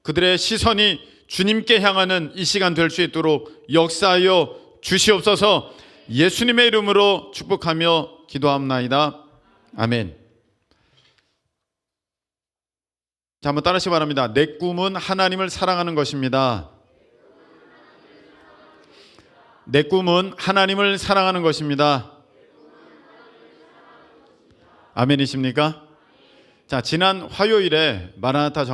그들의 시선이 주님께 향하는 이 시간 될 수 있도록 역사하여 주시옵소서. 예수님의 이름으로 축복하며 기도합나이다. 아멘. 자, 한번 따라하시기 바랍니다. 내 꿈은 하나님을 사랑하는 것입니다. 내 꿈은 하나님을 사랑하는 것입니다. 아멘이십니까? 자, 지난 화요일에 마라나타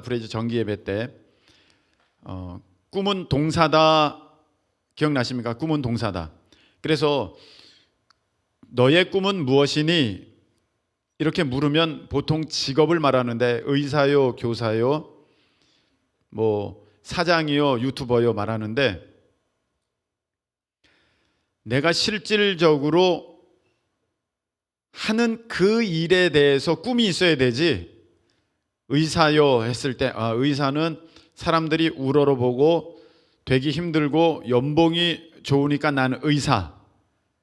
프레이즈 정기 예배 때 꿈은 동사다 기억나십니까? 꿈은 동사다. 그래서 너의 꿈은 무엇이니? 이렇게 물으면 보통 직업을 말하는데 의사요, 교사요, 사장이요, 유튜버요 말하는데 내가 실질적으로 하는 그 일에 대해서 꿈이 있어야 되지. 의사요 했을 때 의사는 사람들이 우러러보고 되기 힘들고 연봉이 좋으니까 나는 의사.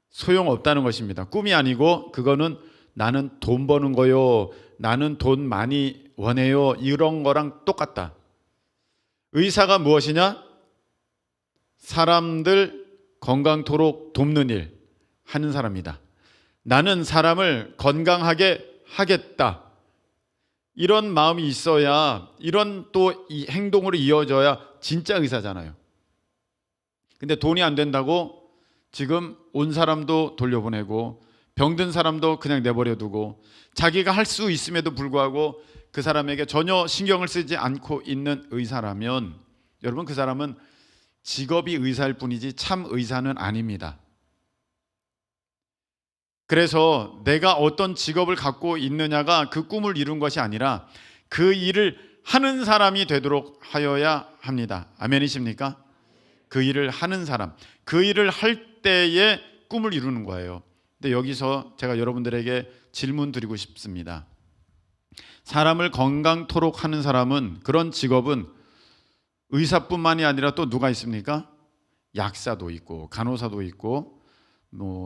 소용없다는 것입니다. 꿈이 아니고 그거는 나는 돈 버는 거요, 나는 돈 많이 원해요, 이런 거랑 똑같다. 의사가 무엇이냐? 사람들 건강토록 돕는 일 하는 사람이다. 나는 사람을 건강하게 하겠다. 이런 마음이 있어야, 이런 또 이 행동으로 이어져야 진짜 의사잖아요. 근데 돈이 안 된다고 지금 온 사람도 돌려보내고 병든 사람도 그냥 내버려두고 자기가 할 수 있음에도 불구하고 그 사람에게 전혀 신경을 쓰지 않고 있는 의사라면 여러분, 그 사람은 직업이 의사일 뿐이지 참 의사는 아닙니다. 그래서 내가 어떤 직업을 갖고 있느냐가 그 꿈을 이룬 것이 아니라 그 일을 하는 사람이 되도록 하여야 합니다. 아멘이십니까? 그 일을 하는 사람, 그 일을 할 때에 꿈을 이루는 거예요. 근데 여기서 제가 여러분들에게 질문 드리고 싶습니다. 사람을 건강토록 하는 사람은, 그런 직업은 의사뿐만이 아니라 또 누가 있습니까? 약사도 있고 간호사도 있고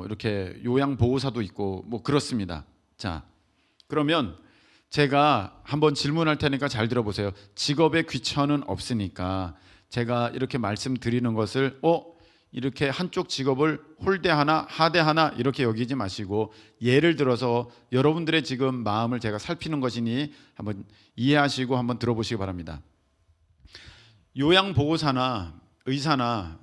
이렇게 요양보호사도 있고 그렇습니다. 자, 그러면 제가 한번 질문할 테니까 잘 들어보세요. 직업에 귀천은 없으니까 제가 이렇게 말씀드리는 것을 이렇게 한쪽 직업을 홀대하나 하대하나 이렇게 여기지 마시고, 예를 들어서 여러분들의 지금 마음을 제가 살피는 것이니 한번 이해하시고 한번 들어보시기 바랍니다. 요양보호사나 의사나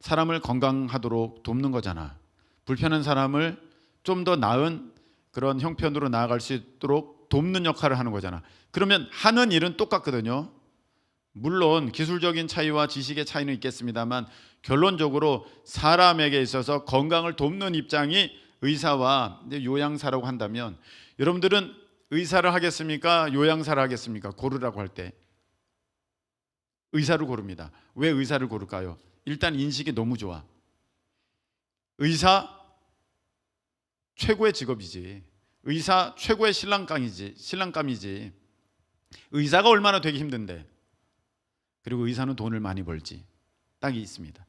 사람을 건강하도록 돕는 거잖아. 불편한 사람을 좀 더 나은 그런 형편으로 나아갈 수 있도록 돕는 역할을 하는 거잖아. 그러면 하는 일은 똑같거든요. 물론 기술적인 차이와 지식의 차이는 있겠습니다만 결론적으로 사람에게 있어서 건강을 돕는 입장이 의사와 요양사라고 한다면, 여러분들은 의사를 하겠습니까? 요양사를 하겠습니까? 고르라고 할 때 의사를 고릅니다. 왜 의사를 고를까요? 일단 인식이 너무 좋아. 의사 최고의 직업이지. 의사 최고의 신랑감이지. 의사가 얼마나 되기 힘든데. 그리고 의사는 돈을 많이 벌지. 딱이 있습니다.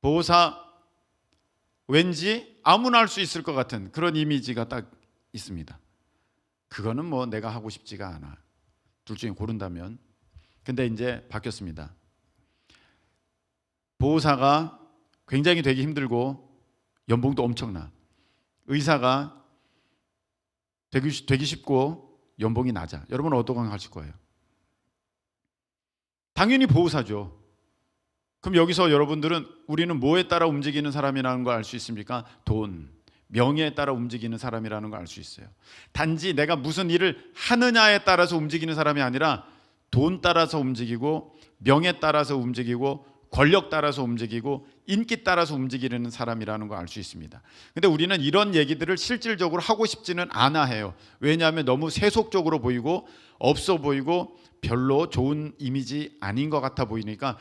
보호사 왠지 아무나 할 수 있을 것 같은 그런 이미지가 딱 있습니다. 그거는 내가 하고 싶지가 않아. 둘 중에 고른다면. 근데 이제 바뀌었습니다. 보호사가 굉장히 되기 힘들고 연봉도 엄청나. 의사가 되기 쉽고 연봉이 낮아. 여러분은 어떤 거 하실 거예요? 당연히 보호사죠. 그럼 여기서 여러분들은 우리는 뭐에 따라 움직이는 사람이라는 걸 알 수 있습니까? 돈, 명예에 따라 움직이는 사람이라는 걸 알 수 있어요. 단지 내가 무슨 일을 하느냐에 따라서 움직이는 사람이 아니라 돈 따라서 움직이고 명예 따라서 움직이고 권력 따라서 움직이고 인기 따라서 움직이는 사람이라는 걸 알 수 있습니다. 근데 우리는 이런 얘기들을 실질적으로 하고 싶지는 않아 해요. 왜냐하면 너무 세속적으로 보이고 없어 보이고 별로 좋은 이미지 아닌 것 같아 보이니까,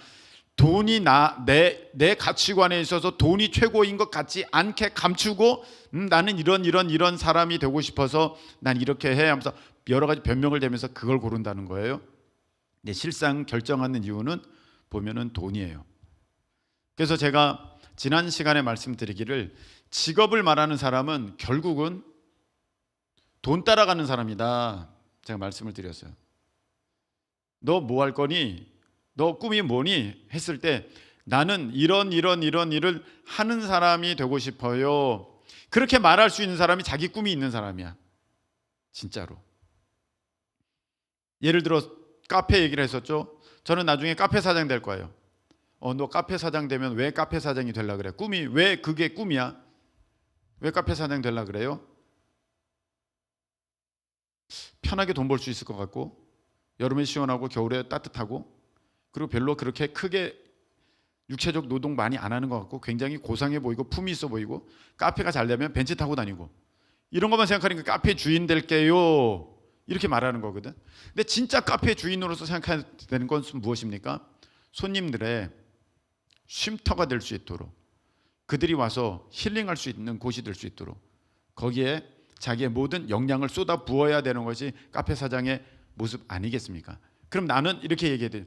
돈이 내 가치관에 있어서 돈이 최고인 것 같지 않게 감추고 나는 이런 사람이 되고 싶어서 난 이렇게 해 하면서 여러 가지 변명을 대면서 그걸 고른다는 거예요. 근데 실상 결정하는 이유는 보면은 돈이에요. 그래서 제가 지난 시간에 말씀드리기를, 직업을 말하는 사람은 결국은 돈 따라가는 사람이다 제가 말씀을 드렸어요. 너 뭐 할 거니? 너 꿈이 뭐니? 했을 때 나는 이런 일을 하는 사람이 되고 싶어요. 그렇게 말할 수 있는 사람이 자기 꿈이 있는 사람이야. 진짜로. 예를 들어 카페 얘기를 했었죠. 저는 나중에 카페 사장 될 거예요. 너 카페 사장 되면 왜 카페 사장이 되려고 그래? 꿈이 왜 그게 꿈이야? 왜 카페 사장 되려고 그래요? 편하게 돈 벌 수 있을 것 같고, 여름에 시원하고 겨울에 따뜻하고, 그리고 별로 그렇게 크게 육체적 노동 많이 안 하는 것 같고, 굉장히 고상해 보이고 품위 있어 보이고, 카페가 잘 되면 벤츠 타고 다니고, 이런 것만 생각하니까 카페 주인 될게요, 이렇게 말하는 거거든. 근데 진짜 카페 주인으로서 생각해야 되는 건 무엇입니까? 손님들의 쉼터가 될 수 있도록, 그들이 와서 힐링할 수 있는 곳이 될 수 있도록 거기에 자기의 모든 역량을 쏟아 부어야 되는 것이 카페 사장의 모습 아니겠습니까? 그럼 나는 이렇게 얘기해야 돼.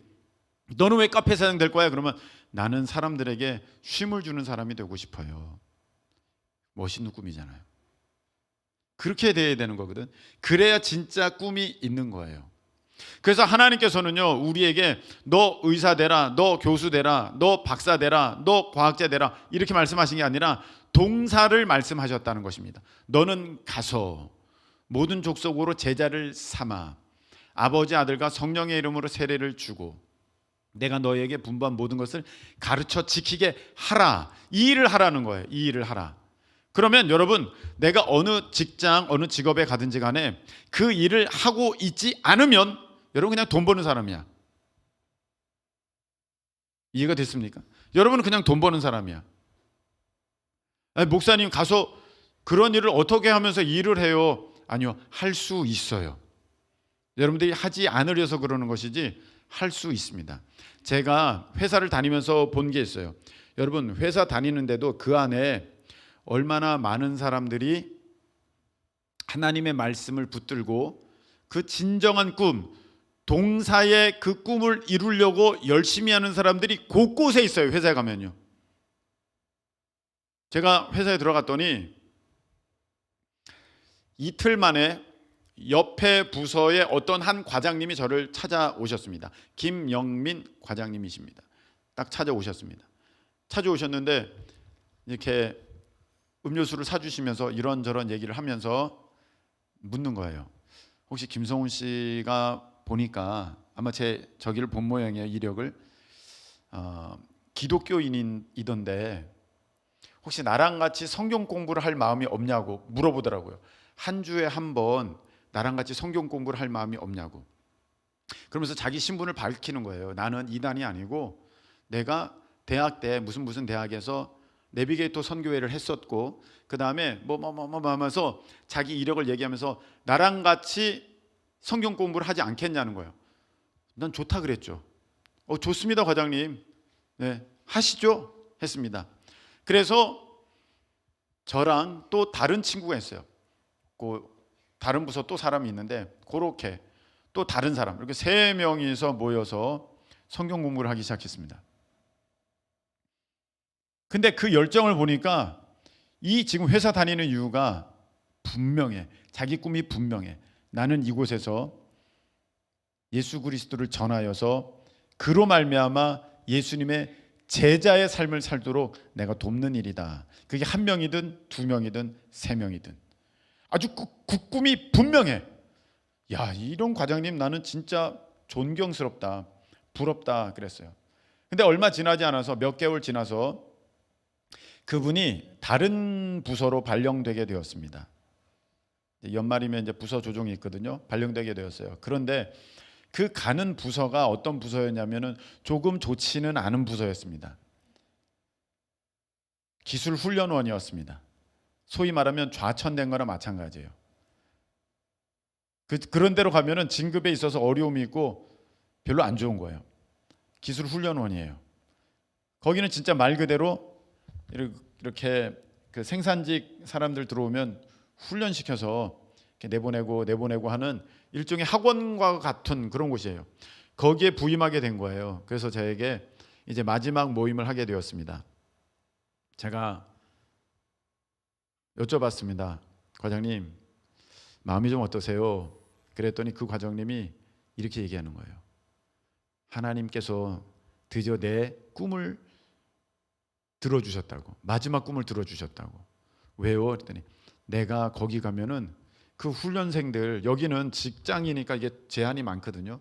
너는 왜 카페 사장 될 거야? 그러면 나는 사람들에게 쉼을 주는 사람이 되고 싶어요. 멋있는 꿈이잖아요. 그렇게 돼야 되는 거거든. 그래야 진짜 꿈이 있는 거예요. 그래서 하나님께서는요, 우리에게 너 의사 되라, 너 교수 되라, 너 박사 되라, 너 과학자 되라, 이렇게 말씀하신 게 아니라 동사를 말씀하셨다는 것입니다. 너는 가서 모든 족속으로 제자를 삼아 아버지, 아들과 성령의 이름으로 세례를 주고 내가 너에게 분부한 모든 것을 가르쳐 지키게 하라. 이 일을 하라는 거예요. 이 일을 하라. 그러면 여러분, 내가 어느 직장, 어느 직업에 가든지 간에 그 일을 하고 있지 않으면 여러분 그냥 돈 버는 사람이야. 이해가 됐습니까? 여러분은 그냥 돈 버는 사람이야. 아니, 목사님 가서 그런 일을 어떻게 하면서 일을 해요? 아니요, 할 수 있어요. 여러분들이 하지 않으려서 그러는 것이지 할 수 있습니다. 제가 회사를 다니면서 본 게 있어요. 여러분, 회사 다니는데도 그 안에 얼마나 많은 사람들이 하나님의 말씀을 붙들고 그 진정한 꿈, 동사의 그 꿈을 이루려고 열심히 하는 사람들이 곳곳에 있어요. 회사에 가면요. 제가 회사에 들어갔더니 이틀 만에 옆에 부서의 어떤 한 과장님이 저를 찾아오셨습니다. 김영민 과장님이십니다. 딱 찾아오셨습니다. 찾아오셨는데 이렇게 음료수를 사주시면서 이런저런 얘기를 하면서 묻는 거예요. 혹시 김성훈 씨가 보니까 아마 저기를 본 모양이에요. 이력을 기독교인이던데 혹시 나랑 같이 성경 공부를 할 마음이 없냐고 물어보더라고요. 한 주에 한 번 나랑 같이 성경 공부를 할 마음이 없냐고. 그러면서 자기 신분을 밝히는 거예요. 나는 이단이 아니고 내가 대학 때 무슨 대학에서 내비게이터 선교회를 했었고 그 다음에 뭐 하면서 자기 이력을 얘기하면서 나랑 같이 성경 공부를 하지 않겠냐는 거예요. 난 좋다 그랬죠. 좋습니다 과장님. 네, 하시죠 했습니다. 그래서 저랑 또 다른 친구가 있어요. 그 다른 부서 또 사람이 있는데 그렇게 또 다른 사람 이렇게 3명이서 모여서 성경 공부를 하기 시작했습니다. 근데 그 열정을 보니까 이 지금 회사 다니는 이유가 분명해. 자기 꿈이 분명해. 나는 이곳에서 예수 그리스도를 전하여서 그로 말미암아 예수님의 제자의 삶을 살도록 내가 돕는 일이다. 그게 1명이든 2명이든 3명이든 아주 그 꿈이 분명해. 야, 이런 과장님 나는 진짜 존경스럽다, 부럽다 그랬어요. 근데 얼마 지나지 않아서 몇 개월 지나서 그분이 다른 부서로 발령되게 되었습니다. 연말이면 이제 부서 조정이 있거든요. 발령되게 되었어요. 그런데 그 가는 부서가 어떤 부서였냐면은 조금 좋지는 않은 부서였습니다. 기술훈련원이었습니다. 소위 말하면 좌천된 거나 마찬가지예요. 그런 데로 가면은 진급에 있어서 어려움이 있고 별로 안 좋은 거예요. 기술훈련원이에요. 거기는 진짜 말 그대로 이렇게 그 생산직 사람들 들어오면 훈련시켜서 이렇게 내보내고 하는 일종의 학원과 같은 그런 곳이에요. 거기에 부임하게 된 거예요. 그래서 저에게 이제 마지막 모임을 하게 되었습니다. 제가 여쭤봤습니다. 과장님, 마음이 좀 어떠세요? 그랬더니 그 과장님이 이렇게 얘기하는 거예요. 하나님께서 드디어 내 꿈을 들어주셨다고. 마지막 꿈을 들어주셨다고. 왜요? 그랬더니 내가 거기 가면은 그 훈련생들, 여기는 직장이니까 이게 제한이 많거든요.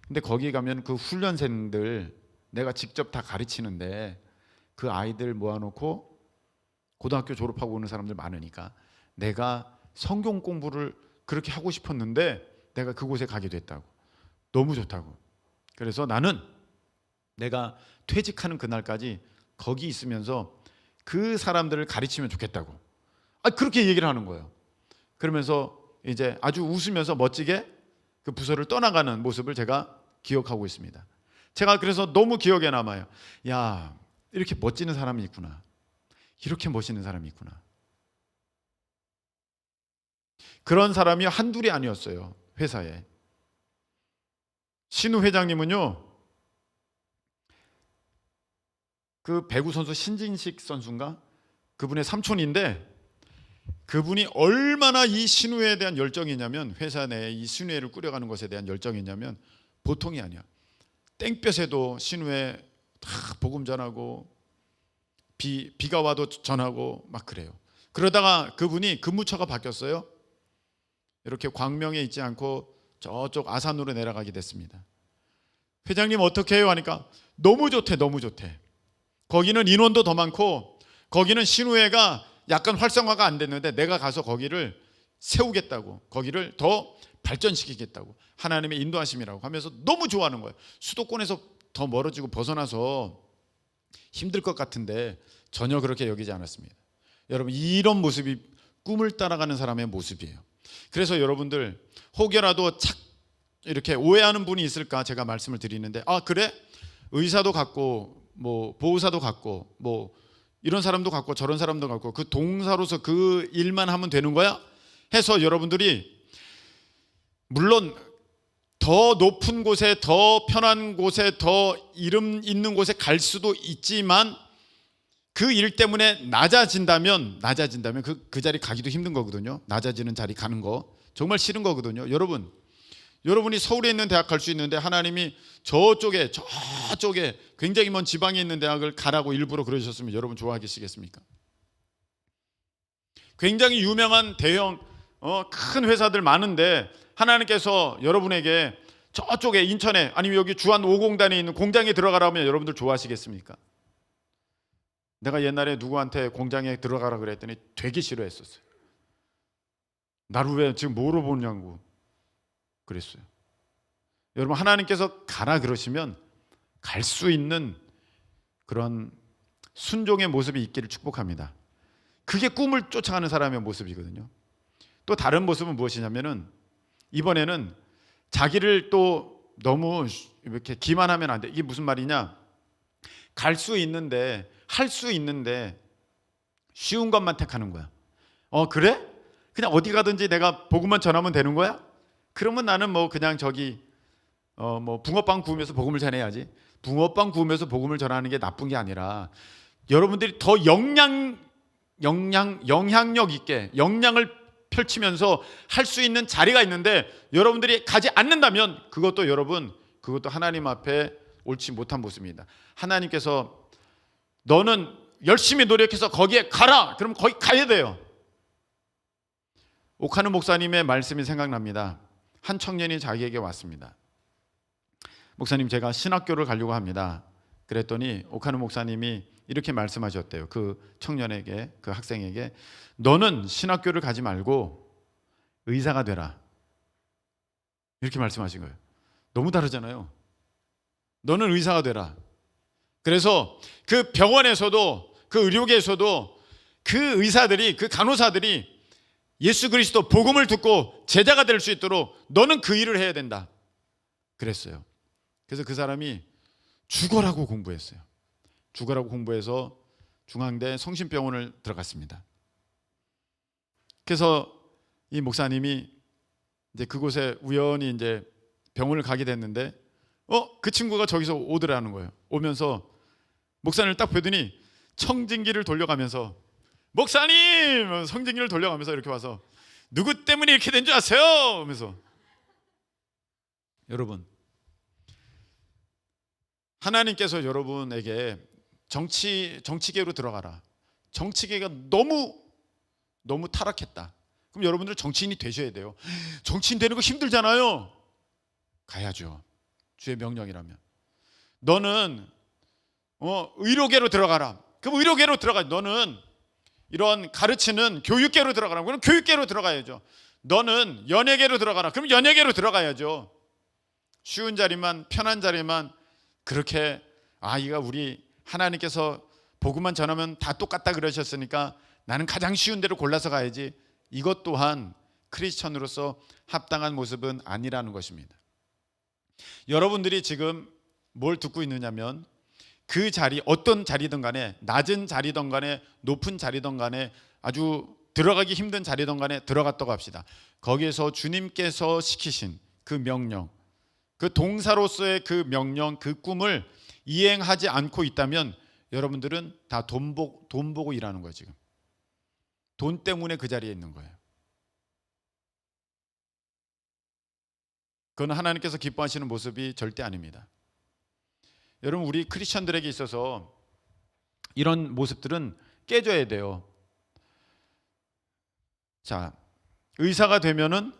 근데 거기 가면 그 훈련생들 내가 직접 다 가르치는데 그 아이들 모아놓고 고등학교 졸업하고 오는 사람들 많으니까 내가 성경 공부를 그렇게 하고 싶었는데 내가 그곳에 가게 됐다고. 너무 좋다고. 그래서 나는 내가 퇴직하는 그날까지 거기 있으면서 그 사람들을 가르치면 좋겠다고. 그렇게 얘기를 하는 거예요. 그러면서 이제 아주 웃으면서 멋지게 그 부서를 떠나가는 모습을 제가 기억하고 있습니다. 제가 그래서 너무 기억에 남아요. 야, 이렇게 멋지는 사람이 있구나. 이렇게 멋있는 사람이 있구나. 그런 사람이 한둘이 아니었어요. 회사에. 신우 회장님은요, 그 배구 선수 신진식 선수인가? 그분의 삼촌인데 그분이 얼마나 이 신우회에 대한 열정이냐면, 회사 내에 이 신우회를 꾸려가는 것에 대한 열정이냐면 보통이 아니야. 땡볕에도 신우회 다 복음 전하고 비가 와도 전하고 막 그래요. 그러다가 그분이 근무처가 바뀌었어요. 이렇게 광명에 있지 않고 저쪽 아산으로 내려가게 됐습니다. 회장님 어떻게 해요? 하니까 너무 좋대, 너무 좋대. 거기는 인원도 더 많고 거기는 신우회가 약간 활성화가 안 됐는데 내가 가서 거기를 세우겠다고, 거기를 더 발전시키겠다고, 하나님의 인도하심이라고 하면서 너무 좋아하는 거예요. 수도권에서 더 멀어지고 벗어나서 힘들 것 같은데 전혀 그렇게 여기지 않았습니다. 여러분, 이런 모습이 꿈을 따라가는 사람의 모습이에요. 그래서 여러분들 혹여라도 이렇게 오해하는 분이 있을까 제가 말씀을 드리는데, 그래? 의사도 같고 뭐 보호사도 같고 뭐 이런 사람도 같고 저런 사람도 같고 그 동사로서 그 일만 하면 되는 거야? 해서 여러분들이 물론 더 높은 곳에, 더 편한 곳에, 더 이름 있는 곳에 갈 수도 있지만 그 일 때문에 낮아진다면 그 자리 가기도 힘든 거거든요. 낮아지는 자리 가는 거 정말 싫은 거거든요. 여러분이 서울에 있는 대학 갈 수 있는데 하나님이 저쪽에 굉장히 먼 지방에 있는 대학을 가라고 일부러 그러셨으면 여러분 좋아하시겠습니까? 굉장히 유명한 대형 큰 회사들 많은데 하나님께서 여러분에게 저쪽에 인천에 아니면 여기 주안 5공단에 있는 공장에 들어가라면 여러분들 좋아하시겠습니까? 내가 옛날에 누구한테 공장에 들어가라 그랬더니 되게 싫어했었어요. 나를 왜 지금 뭐로 보냐고 그랬어요. 여러분, 하나님께서 가라 그러시면 갈 수 있는 그런 순종의 모습이 있기를 축복합니다. 그게 꿈을 쫓아가는 사람의 모습이거든요. 또 다른 모습은 무엇이냐면은 이번에는 자기를 또 너무 이렇게 기만하면 안 돼. 이게 무슨 말이냐? 갈 수 있는데, 할 수 있는데 쉬운 것만 택하는 거야. 그래? 그냥 어디 가든지 내가 복음만 전하면 되는 거야? 그러면 나는 뭐 그냥 뭐 붕어빵 구우면서 복음을 전해야지. 붕어빵 구우면서 복음을 전하는 게 나쁜 게 아니라 여러분들이 더 영향력 있게 역량을 펼치면서 할 수 있는 자리가 있는데 여러분들이 가지 않는다면 그것도 하나님 앞에 옳지 못한 모습입니다. 하나님께서 너는 열심히 노력해서 거기에 가라. 그럼 거기 가야 돼요. 오카누 목사님의 말씀이 생각납니다. 한 청년이 자기에게 왔습니다. 목사님, 제가 신학교를 가려고 합니다. 그랬더니 오카누 목사님이 이렇게 말씀하셨대요. 그 청년에게, 그 학생에게, 너는 신학교를 가지 말고 의사가 되라. 이렇게 말씀하신 거예요. 너무 다르잖아요. 너는 의사가 되라. 그래서 그 병원에서도, 그 의료계에서도 그 의사들이, 그 간호사들이 예수 그리스도 복음을 듣고 제자가 될 수 있도록 너는 그 일을 해야 된다 그랬어요. 그래서 그 사람이 죽어라고 공부했어요. 죽어라고 공부해서 중앙대 성심병원을 들어갔습니다. 그래서 이 목사님이 이제 그곳에 우연히 이제 병원을 가게 됐는데 그 친구가 저기서 오더라는 거예요. 오면서 목사님을 딱 보더니 청진기를 돌려가면서, 목사님! 성진기를 돌려가면서 이렇게 와서 누구 때문에 이렇게 된 줄 아세요? 하면서. 여러분, 하나님께서 여러분에게 정치계로 들어가라. 정치계가 너무 타락했다. 그럼 여러분들 정치인이 되셔야 돼요. 정치인 되는 거 힘들잖아요. 가야죠. 주의 명령이라면. 너는 의료계로 들어가라. 그럼 의료계로 들어가. 너는 이런 가르치는 교육계로 들어가라. 그럼 교육계로 들어가야죠. 너는 연예계로 들어가라. 그럼 연예계로 들어가야죠. 쉬운 자리만, 편한 자리만 그렇게 이가 우리 하나님께서 복음만 전하면 다 똑같다 그러셨으니까 나는 가장 쉬운 데로 골라서 가야지. 이것 또한 크리스천으로서 합당한 모습은 아니라는 것입니다. 여러분들이 지금 뭘 듣고 있느냐면 그 자리, 어떤 자리든 간에, 낮은 자리든 간에 높은 자리든 간에, 아주 들어가기 힘든 자리든 간에 들어갔다고 합시다. 거기에서 주님께서 시키신 그 명령, 그 동사로서의 그 명령, 그 꿈을 이행하지 않고 있다면 여러분들은 다 돈 보고 일하는 거예요. 지금 돈 때문에 그 자리에 있는 거예요. 그건 하나님께서 기뻐하시는 모습이 절대 아닙니다. 여러분, 우리 크리스천들에게 있어서 이런 모습들은 깨져야 돼요. 자, 의사가 되면은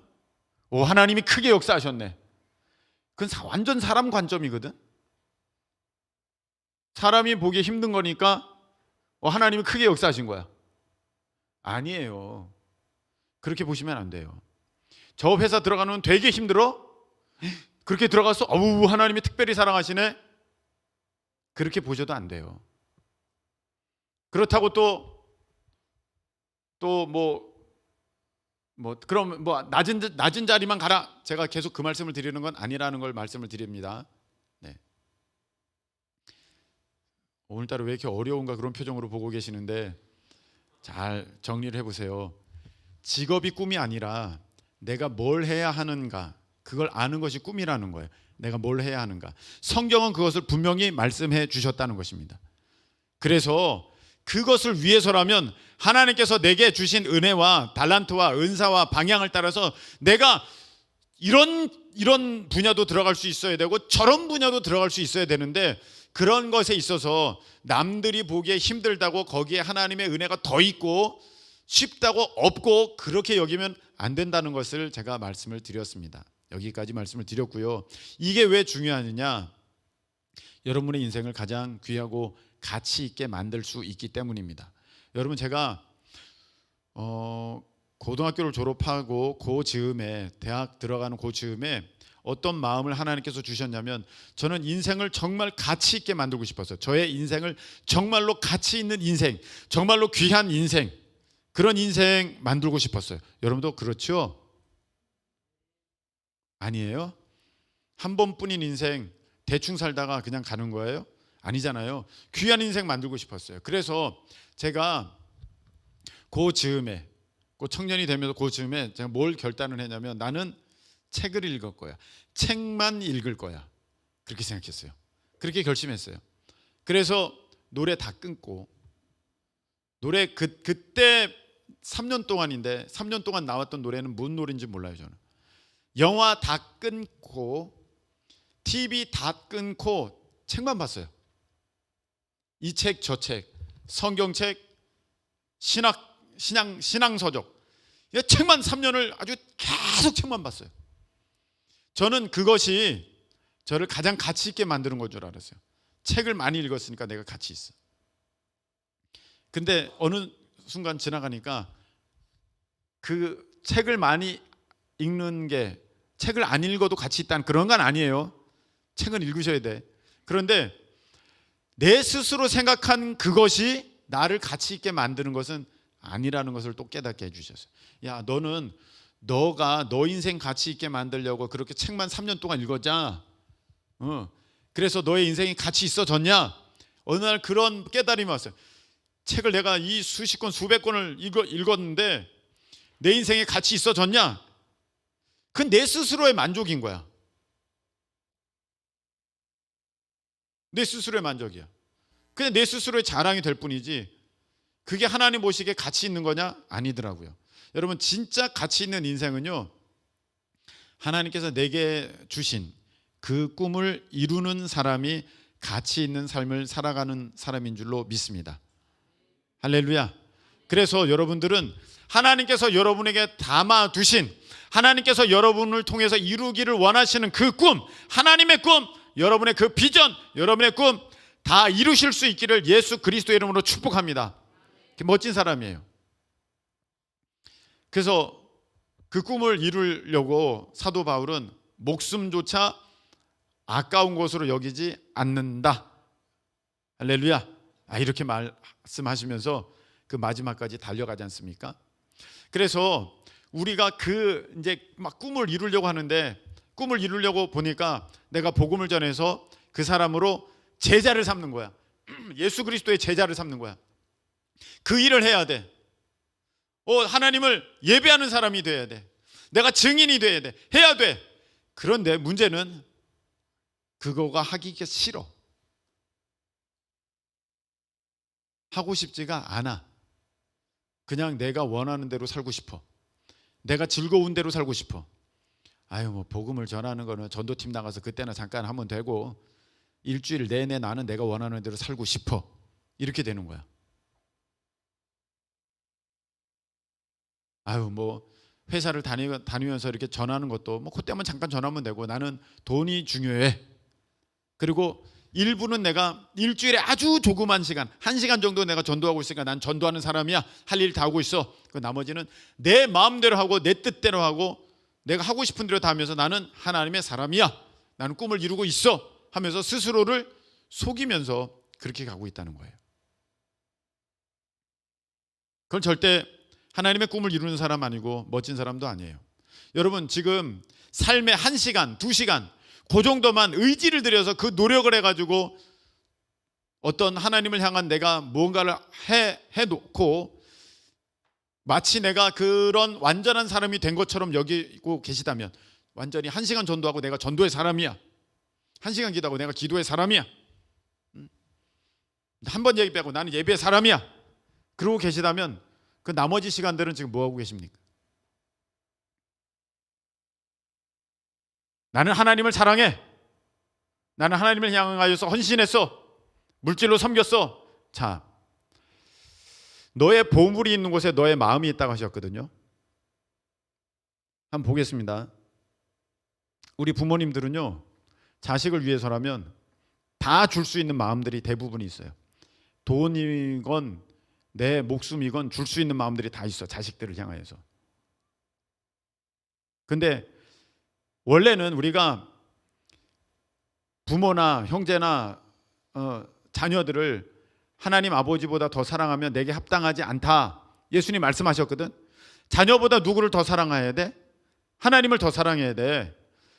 하나님이 크게 역사하셨네. 그건 완전 사람 관점이거든. 사람이 보기 힘든 거니까 하나님이 크게 역사하신 거야. 아니에요. 그렇게 보시면 안 돼요. 저 회사 들어가면 되게 힘들어? 그렇게 들어가서 하나님이 특별히 사랑하시네? 그렇게 보셔도 안 돼요. 그렇다고 그럼 낮은 자리만 가라. 제가 계속 그 말씀을 드리는 건 아니라는 걸 말씀을 드립니다. 네. 오늘따라 왜 이렇게 어려운가 그런 표정으로 보고 계시는데 잘 정리를 해보세요. 직업이 꿈이 아니라 내가 뭘 해야 하는가, 그걸 아는 것이 꿈이라는 거예요. 내가 뭘 해야 하는가. 성경은 그것을 분명히 말씀해 주셨다는 것입니다. 그래서 그것을 위해서라면 하나님께서 내게 주신 은혜와 달란트와 은사와 방향을 따라서 내가 이런 분야도 들어갈 수 있어야 되고 저런 분야도 들어갈 수 있어야 되는데, 그런 것에 있어서 남들이 보기에 힘들다고 거기에 하나님의 은혜가 더 있고 쉽다고 없고 그렇게 여기면 안 된다는 것을 제가 말씀을 드렸습니다. 여기까지 말씀을 드렸고요. 이게 왜 중요하느냐? 여러분의 인생을 가장 귀하고 가치 있게 만들 수 있기 때문입니다. 여러분, 제가 고등학교를 졸업하고 그 즈음에 대학 들어가는 그 즈음에 어떤 마음을 하나님께서 주셨냐면, 저는 인생을 정말 가치 있게 만들고 싶었어요. 저의 인생을 정말로 가치 있는 인생, 정말로 귀한 인생, 그런 인생 만들고 싶었어요. 여러분도 그렇죠? 아니에요? 한 번뿐인 인생 대충 살다가 그냥 가는 거예요? 아니잖아요. 귀한 인생 만들고 싶었어요. 그래서 제가 그 즈음에, 그 청년이 되면서 그 즈음에 제가 뭘 결단을 했냐면, 나는 책을 읽을 거야. 책만 읽을 거야. 그렇게 생각했어요. 그렇게 결심했어요. 그래서 노래 다 끊고, 노래 그때 3년 동안인데 3년 동안 나왔던 노래는 뭔 노래인지 몰라요. 저는 영화 다 끊고 TV 다 끊고 책만 봤어요. 이 책 저 책, 성경책, 신앙서적, 이 책만 3년을 아주 계속 책만 봤어요. 저는 그것이 저를 가장 가치 있게 만드는 건 줄 알았어요. 책을 많이 읽었으니까 내가 가치 있어. 근데 어느 순간 지나가니까 그 책을 많이 읽는 게 책을 안 읽어도 가치 있다는 그런 건 아니에요. 책은 읽으셔야 돼. 그런데 내 스스로 생각한 그것이 나를 가치 있게 만드는 것은 아니라는 것을 또 깨닫게 해주셨어요. 야, 너는 너가 너 인생 가치 있게 만들려고 그렇게 책만 3년 동안 읽었자. 그래서 너의 인생이 가치 있어졌냐? 어느 날 그런 깨달음이 왔어요. 책을 내가 이 수십 권 수백 권을 읽었는데 내 인생에 가치 있어졌냐? 그건 내 스스로의 만족인 거야. 내 스스로의 만족이야. 그냥 내 스스로의 자랑이 될 뿐이지 그게 하나님 보시기에 가치 있는 거냐? 아니더라고요. 여러분, 진짜 가치 있는 인생은요, 하나님께서 내게 주신 그 꿈을 이루는 사람이 가치 있는 삶을 살아가는 사람인 줄로 믿습니다. 할렐루야. 그래서 여러분들은 하나님께서 여러분에게 담아두신, 하나님께서 여러분을 통해서 이루기를 원하시는 그 꿈, 하나님의 꿈, 여러분의 그 비전, 여러분의 꿈 다 이루실 수 있기를 예수 그리스도의 이름으로 축복합니다. 멋진 사람이에요. 그래서 그 꿈을 이루려고 사도 바울은 목숨조차 아까운 것으로 여기지 않는다. 할렐루야. 이렇게 말씀하시면서 그 마지막까지 달려가지 않습니까? 그래서 우리가 이제 막 꿈을 이루려고 하는데, 꿈을 이루려고 보니까 내가 복음을 전해서 그 사람으로 제자를 삼는 거야. 예수 그리스도의 제자를 삼는 거야. 그 일을 해야 돼. 하나님을 예배하는 사람이 돼야 돼. 내가 증인이 돼야 돼. 해야 돼. 그런데 문제는 그거가 하기가 싫어. 하고 싶지가 않아. 그냥 내가 원하는 대로 살고 싶어. 내가 즐거운 대로 살고 싶어. 뭐 복음을 전하는 거는 전도팀 나가서 그때나 잠깐 하면 되고, 일주일 내내 나는 내가 원하는 대로 살고 싶어. 이렇게 되는 거야. 뭐 회사를 다니면서 이렇게 전하는 것도 뭐 그때만 잠깐 전하면 되고, 나는 돈이 중요해. 그리고 일부는 내가 일주일에 아주 조그만 시간, 1시간 정도 내가 전도하고 있으니까 난 전도하는 사람이야. 할 일 다 하고 있어. 그 나머지는 내 마음대로 하고 내 뜻대로 하고 내가 하고 싶은 대로 다 하면서 나는 하나님의 사람이야. 나는 꿈을 이루고 있어. 하면서 스스로를 속이면서 그렇게 가고 있다는 거예요. 그건 절대 하나님의 꿈을 이루는 사람 아니고 멋진 사람도 아니에요. 여러분, 지금 삶의 1시간, 2시간 그 정도만 의지를 들여서 그 노력을 해가지고 어떤 하나님을 향한 내가 무언가를 해놓고 마치 내가 그런 완전한 사람이 된 것처럼 여기고 계시다면, 완전히 1시간 전도하고 내가 전도의 사람이야, 1시간 기도하고 내가 기도의 사람이야, 한 번 예배하고 나는 예배의 사람이야, 그러고 계시다면 그 나머지 시간들은 지금 뭐하고 계십니까? 나는 하나님을 사랑해, 나는 하나님을 향하여서 헌신했어, 물질로 섬겼어. 자, 너의 보물이 있는 곳에 너의 마음이 있다고 하셨거든요. 한번 보겠습니다. 우리 부모님들은요, 자식을 위해서라면 다 줄 수 있는 마음들이 대부분 있어요. 돈이건 내 목숨이건 줄 수 있는 마음들이 다 있어, 자식들을 향하여서. 근데 원래는 우리가 부모나 형제나 자녀들을 하나님 아버지보다 더 사랑하면 내게 합당하지 않다. 예수님 말씀하셨거든. 자녀보다 누구를 더 사랑해야 돼? 하나님을 더 사랑해야 돼.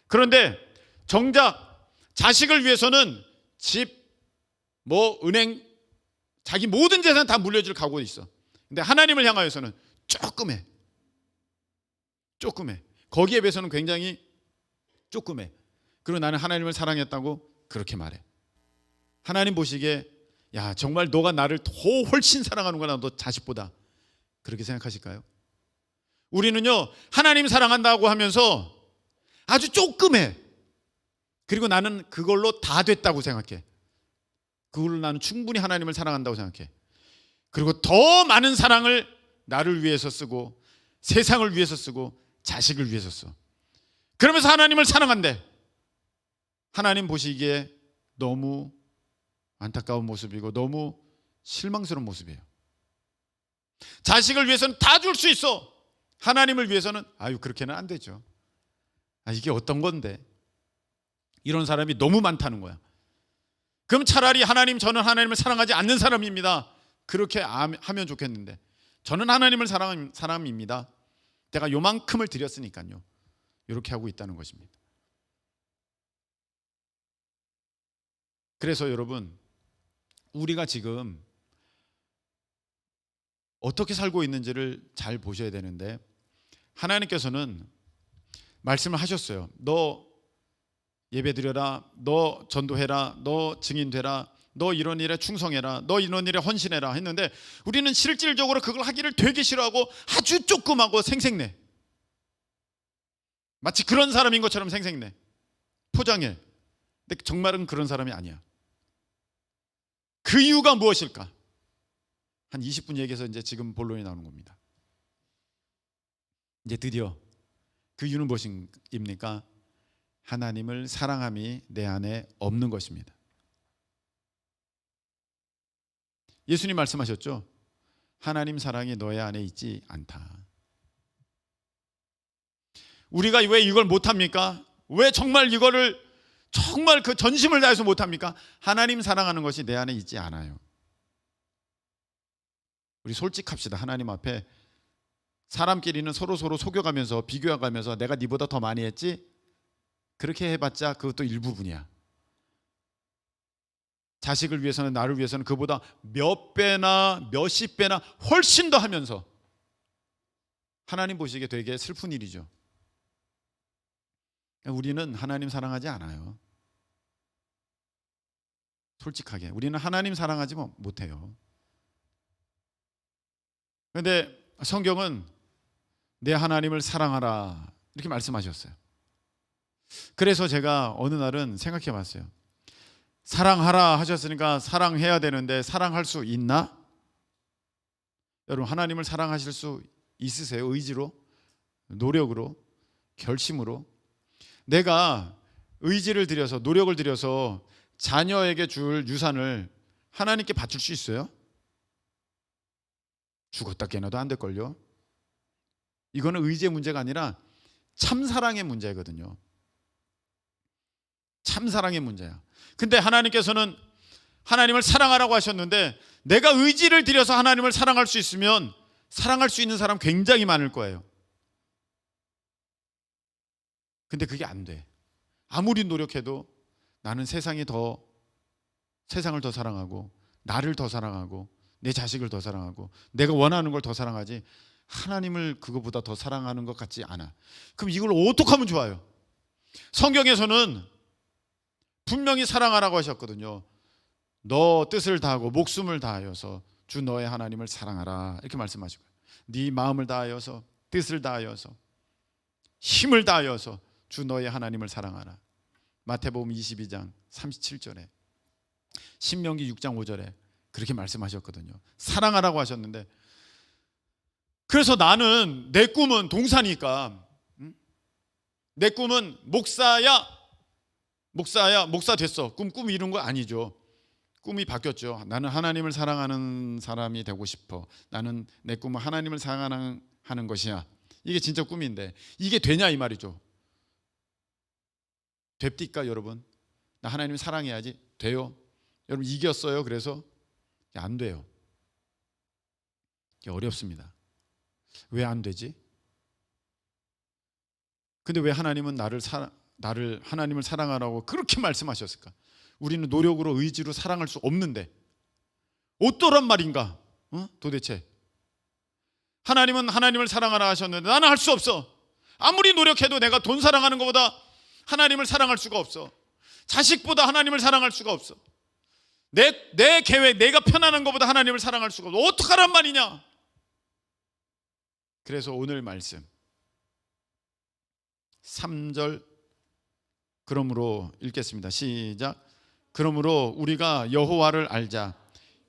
그런데 정작 자식을 위해서는 집, 은행, 자기 모든 재산 다 물려줄 각오가 있어. 근데 하나님을 향하여서는 조금해. 거기에 비해서는 굉장히 조금해. 그리고 나는 하나님을 사랑했다고 그렇게 말해. 하나님 보시기에 야, 정말 너가 나를 더 훨씬 사랑하는구나, 너 자식보다. 그렇게 생각하실까요? 우리는요, 하나님 사랑한다고 하면서 아주 조금해. 그리고 나는 그걸로 다 됐다고 생각해. 그걸로 나는 충분히 하나님을 사랑한다고 생각해. 그리고 더 많은 사랑을 나를 위해서 쓰고, 세상을 위해서 쓰고, 자식을 위해서 써. 그러면서 하나님을 사랑한대. 하나님 보시기에 너무 안타까운 모습이고 너무 실망스러운 모습이에요. 자식을 위해서는 다 줄 수 있어. 하나님을 위해서는 그렇게는 안 되죠. 이게 어떤 건데? 이런 사람이 너무 많다는 거야. 그럼 차라리 저는 하나님을 사랑하지 않는 사람입니다, 그렇게 하면 좋겠는데, 저는 하나님을 사랑하는 사람입니다, 내가 요만큼을 드렸으니까요, 이렇게 하고 있다는 것입니다. 그래서 여러분, 우리가 지금 어떻게 살고 있는지를 잘 보셔야 되는데, 하나님께서는 말씀을 하셨어요. 너 예배드려라, 너 전도해라, 너 증인되라, 너 이런 일에 충성해라, 너 이런 일에 헌신해라 했는데, 우리는 실질적으로 그걸 하기를 되게 싫어하고 아주 조금하고 생색내. 마치 그런 사람인 것처럼 생색내, 포장해. 근데 정말은 그런 사람이 아니야. 그 이유가 무엇일까? 한 20분 얘기해서 이제 지금 본론이 나오는 겁니다. 이제 드디어 그 이유는 무엇입니까? 하나님을 사랑함이 내 안에 없는 것입니다. 예수님 말씀하셨죠? 하나님 사랑이 너의 안에 있지 않다. 우리가 왜 이걸 못합니까? 왜 정말 이거를 정말 그 전심을 다해서 못합니까? 하나님 사랑하는 것이 내 안에 있지 않아요. 우리 솔직합시다. 하나님 앞에 사람끼리는 서로 속여가면서 비교해가면서 내가 네보다 더 많이 했지? 그렇게 해봤자 그것도 일부분이야. 자식을 위해서는, 나를 위해서는 그보다 몇 배나 몇십 배나 훨씬 더 하면서 하나님 보시기에 되게 슬픈 일이죠. 우리는 하나님 사랑하지 않아요. 솔직하게 우리는 하나님 사랑하지 못해요. 그런데 성경은 내 하나님을 사랑하라 이렇게 말씀하셨어요. 그래서 제가 어느 날은 생각해 봤어요. 사랑하라 하셨으니까 사랑해야 되는데 사랑할 수 있나? 여러분, 하나님을 사랑하실 수 있으세요? 의지로? 노력으로? 결심으로? 내가 의지를 들여서 노력을 들여서 자녀에게 줄 유산을 하나님께 바칠 수 있어요? 죽었다 깨어나도 안 될걸요? 이거는 의지의 문제가 아니라 참사랑의 문제거든요. 참사랑의 문제야. 근데 하나님께서는 하나님을 사랑하라고 하셨는데 내가 의지를 들여서 하나님을 사랑할 수 있으면 사랑할 수 있는 사람 굉장히 많을 거예요. 근데 그게 안 돼. 아무리 노력해도 나는 세상을 더 사랑하고 나를 더 사랑하고 내 자식을 더 사랑하고 내가 원하는 걸 더 사랑하지 하나님을 그거보다 더 사랑하는 것 같지 않아. 그럼 이걸 어떻게 하면 좋아요? 성경에서는 분명히 사랑하라고 하셨거든요. 너 뜻을 다하고 목숨을 다하여서 주 너의 하나님을 사랑하라 이렇게 말씀하시고요. 네 마음을 다하여서 뜻을 다하여서 힘을 다하여서 주 너의 하나님을 사랑하라. 마태복음 22장 37절에 신명기 6장 5절에 그렇게 말씀하셨거든요. 사랑하라고 하셨는데 그래서 나는 내 꿈은 동사니까 내 꿈은 목사야 목사 됐어. 꿈 이룬 거 아니죠. 꿈이 바뀌었죠. 나는 하나님을 사랑하는 사람이 되고 싶어. 나는 내 꿈은 하나님을 사랑하는 것이야. 이게 진짜 꿈인데 이게 되냐 이 말이죠. 됩니까 여러분? 나 하나님 사랑해야지. 돼요? 여러분 이겼어요. 그래서 안 돼요. 어렵습니다. 왜 안 되지? 근데 왜 하나님은 나를 하나님을 사랑하라고 그렇게 말씀하셨을까? 우리는 노력으로 의지로 사랑할 수 없는데 어떠란 말인가? 도대체 하나님은 하나님을 사랑하라 하셨는데 나는 할 수 없어. 아무리 노력해도 내가 돈 사랑하는 것보다 하나님을 사랑할 수가 없어. 자식보다 하나님을 사랑할 수가 없어. 내 계획, 내가 편안한 것보다 하나님을 사랑할 수가 없어. 어떡하란 말이냐? 그래서 오늘 말씀 3절 그러므로 읽겠습니다. 시작. 그러므로 우리가 여호와를 알자.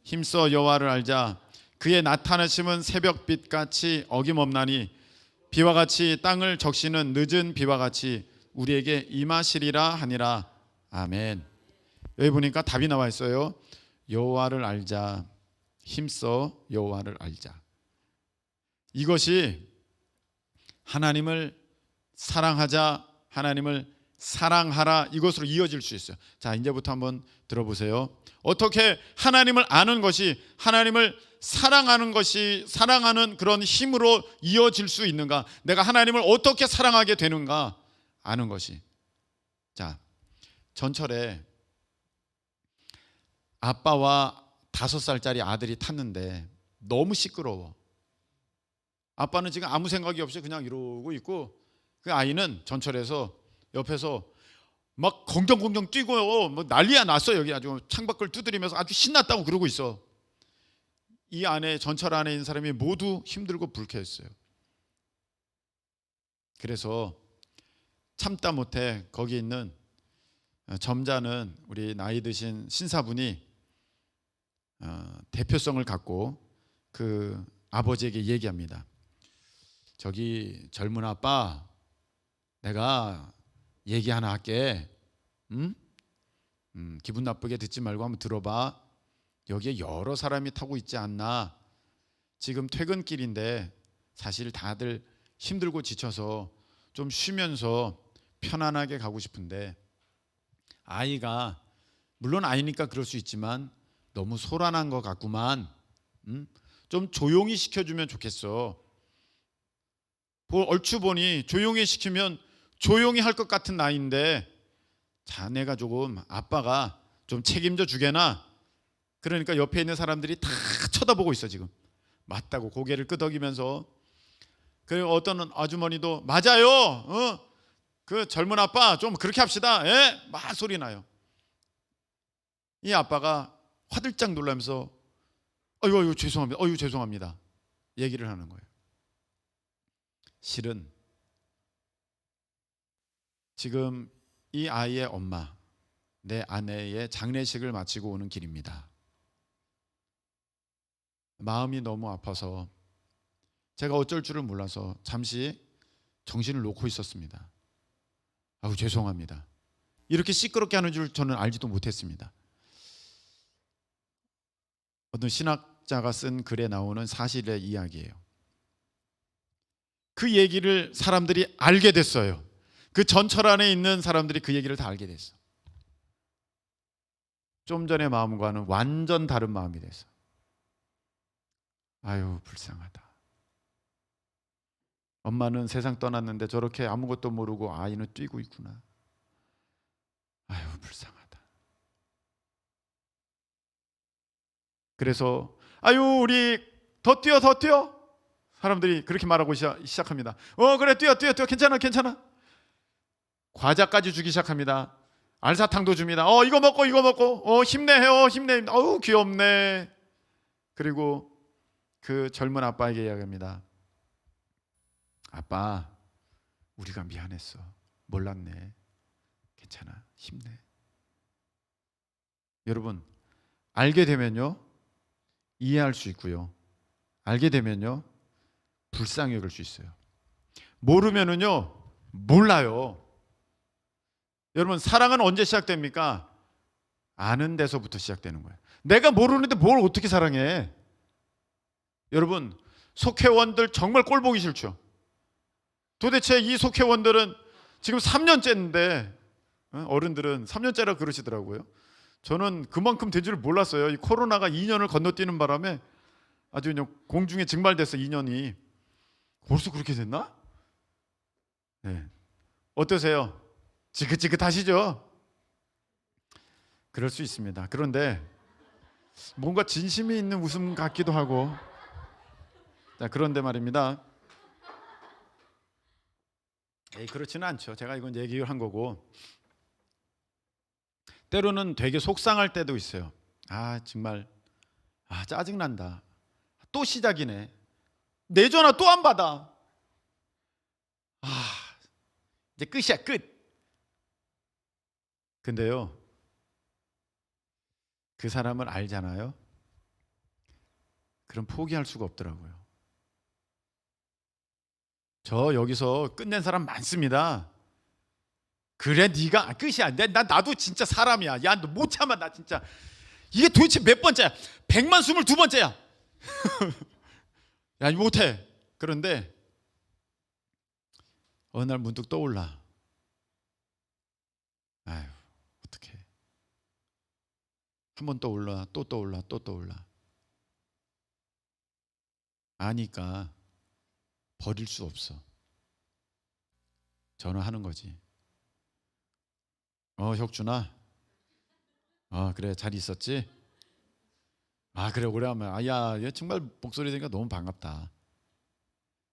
힘써 여호와를 알자. 그의 나타나심은 새벽빛같이 어김없나니 비와 같이 땅을 적시는 늦은 비와 같이 우리에게 임하시리라 하니라. 아멘. 여기 보니까 답이 나와 있어요. 여호와를 알자. 힘써 여호와를 알자. 이것이 하나님을 사랑하자, 하나님을 사랑하라 이것으로 이어질 수 있어요. 자, 이제부터 한번 들어보세요. 어떻게 하나님을 아는 것이 하나님을 사랑하는 그런 힘으로 이어질 수 있는가? 내가 하나님을 어떻게 사랑하게 되는가 아는 것이. 자, 전철에 아빠와 5살짜리 아들이 탔는데 너무 시끄러워. 아빠는 지금 아무 생각이 없이 그냥 이러고 있고 그 아이는 전철에서 옆에서 막 공정공정 뛰고요. 뭐 난리야 났어. 여기 아주 창밖을 두드리면서 아주 신났다고 그러고 있어. 이 안에 전철 안에 있는 사람이 모두 힘들고 불쾌했어요. 그래서 참다 못해 거기 있는 점잖은 우리 나이 드신 신사분이 대표성을 갖고 그 아버지에게 얘기합니다. 저기 젊은 아빠, 내가 얘기 하나 할게. 응? 기분 나쁘게 듣지 말고 한번 들어봐. 여기에 여러 사람이 타고 있지 않나. 지금 퇴근길인데 사실 다들 힘들고 지쳐서 좀 쉬면서 편안하게 가고 싶은데 아이가, 물론 아이니까 그럴 수 있지만 너무 소란한 것 같구만. 좀 조용히 시켜주면 좋겠어. 얼추 보니 조용히 시키면 조용히 할 것 같은 나이인데 자네가 조금, 아빠가 좀 책임져 주게나. 그러니까 옆에 있는 사람들이 다 쳐다보고 있어. 지금 맞다고 고개를 끄덕이면서. 그리고 어떤 아주머니도 맞아요. 그 젊은 아빠 좀 그렇게 합시다. 예? 막 소리 나요. 이 아빠가 화들짝 놀라면서 어유 죄송합니다. 어유 죄송합니다. 얘기를 하는 거예요. 실은 지금 이 아이의 엄마, 내 아내의 장례식을 마치고 오는 길입니다. 마음이 너무 아파서 제가 어쩔 줄을 몰라서 잠시 정신을 놓고 있었습니다. 아우 죄송합니다. 이렇게 시끄럽게 하는 줄 저는 알지도 못했습니다. 어떤 신학자가 쓴 글에 나오는 사실의 이야기예요. 그 얘기를 사람들이 알게 됐어요. 그 전철 안에 있는 사람들이 그 얘기를 다 알게 됐어. 좀 전의 마음과는 완전 다른 마음이 됐어. 아유 불쌍하다. 엄마는 세상 떠났는데 저렇게 아무것도 모르고 아이는 뛰고 있구나. 아유 불쌍하다. 그래서 아유 우리 더 뛰어 더 뛰어. 사람들이 그렇게 말하고 시작합니다. 그래 뛰어 괜찮아. 과자까지 주기 시작합니다. 알사탕도 줍니다. 이거 먹고 힘내요 힘내. 어우 귀엽네. 그리고 그 젊은 아빠에게 이야기합니다. 아빠 우리가 미안했어. 몰랐네. 괜찮아 힘내. 여러분 알게 되면요 이해할 수 있고요, 알게 되면요 불쌍히 여길 수 있어요. 모르면은요 몰라요. 여러분 사랑은 언제 시작됩니까? 아는 데서부터 시작되는 거예요. 내가 모르는데 뭘 어떻게 사랑해? 여러분 속회원들 정말 꼴보기 싫죠. 도대체 이 속회원들은 지금 3년째인데 어른들은 3년째라 그러시더라고요. 저는 그만큼 된 줄 몰랐어요. 이 코로나가 2년을 건너뛰는 바람에 아주 그냥 공중에 증발됐어. 2년이 벌써 그렇게 됐나? 네. 어떠세요? 지긋지긋하시죠? 그럴 수 있습니다. 그런데 뭔가 진심이 있는 웃음 같기도 하고. 자, 그런데 말입니다. 그렇지는 않죠. 제가 이건 얘기를 한 거고. 때로는 되게 속상할 때도 있어요. 정말 짜증난다. 또 시작이네. 내 전화 또 안 받아. 이제 끝이야 끝. 근데요 그 사람을 알잖아요. 그럼 포기할 수가 없더라고요. 저 여기서 끝낸 사람 많습니다. 그래 네가 끝이야. 나도 진짜 사람이야. 야 너 못 참아. 나 진짜 이게 도대체 몇 번째야? 122번째야. 야 못해. 그런데 어느 날 문득 떠올라. 아유 어떡해. 한 번 떠올라 또 떠올라 또 떠올라. 아니까 버릴 수 없어. 전화하는 거지. 혁준아. 그래 잘 있었지? 그래 오래간만에. 얘 정말 목소리 들으니까 너무 반갑다.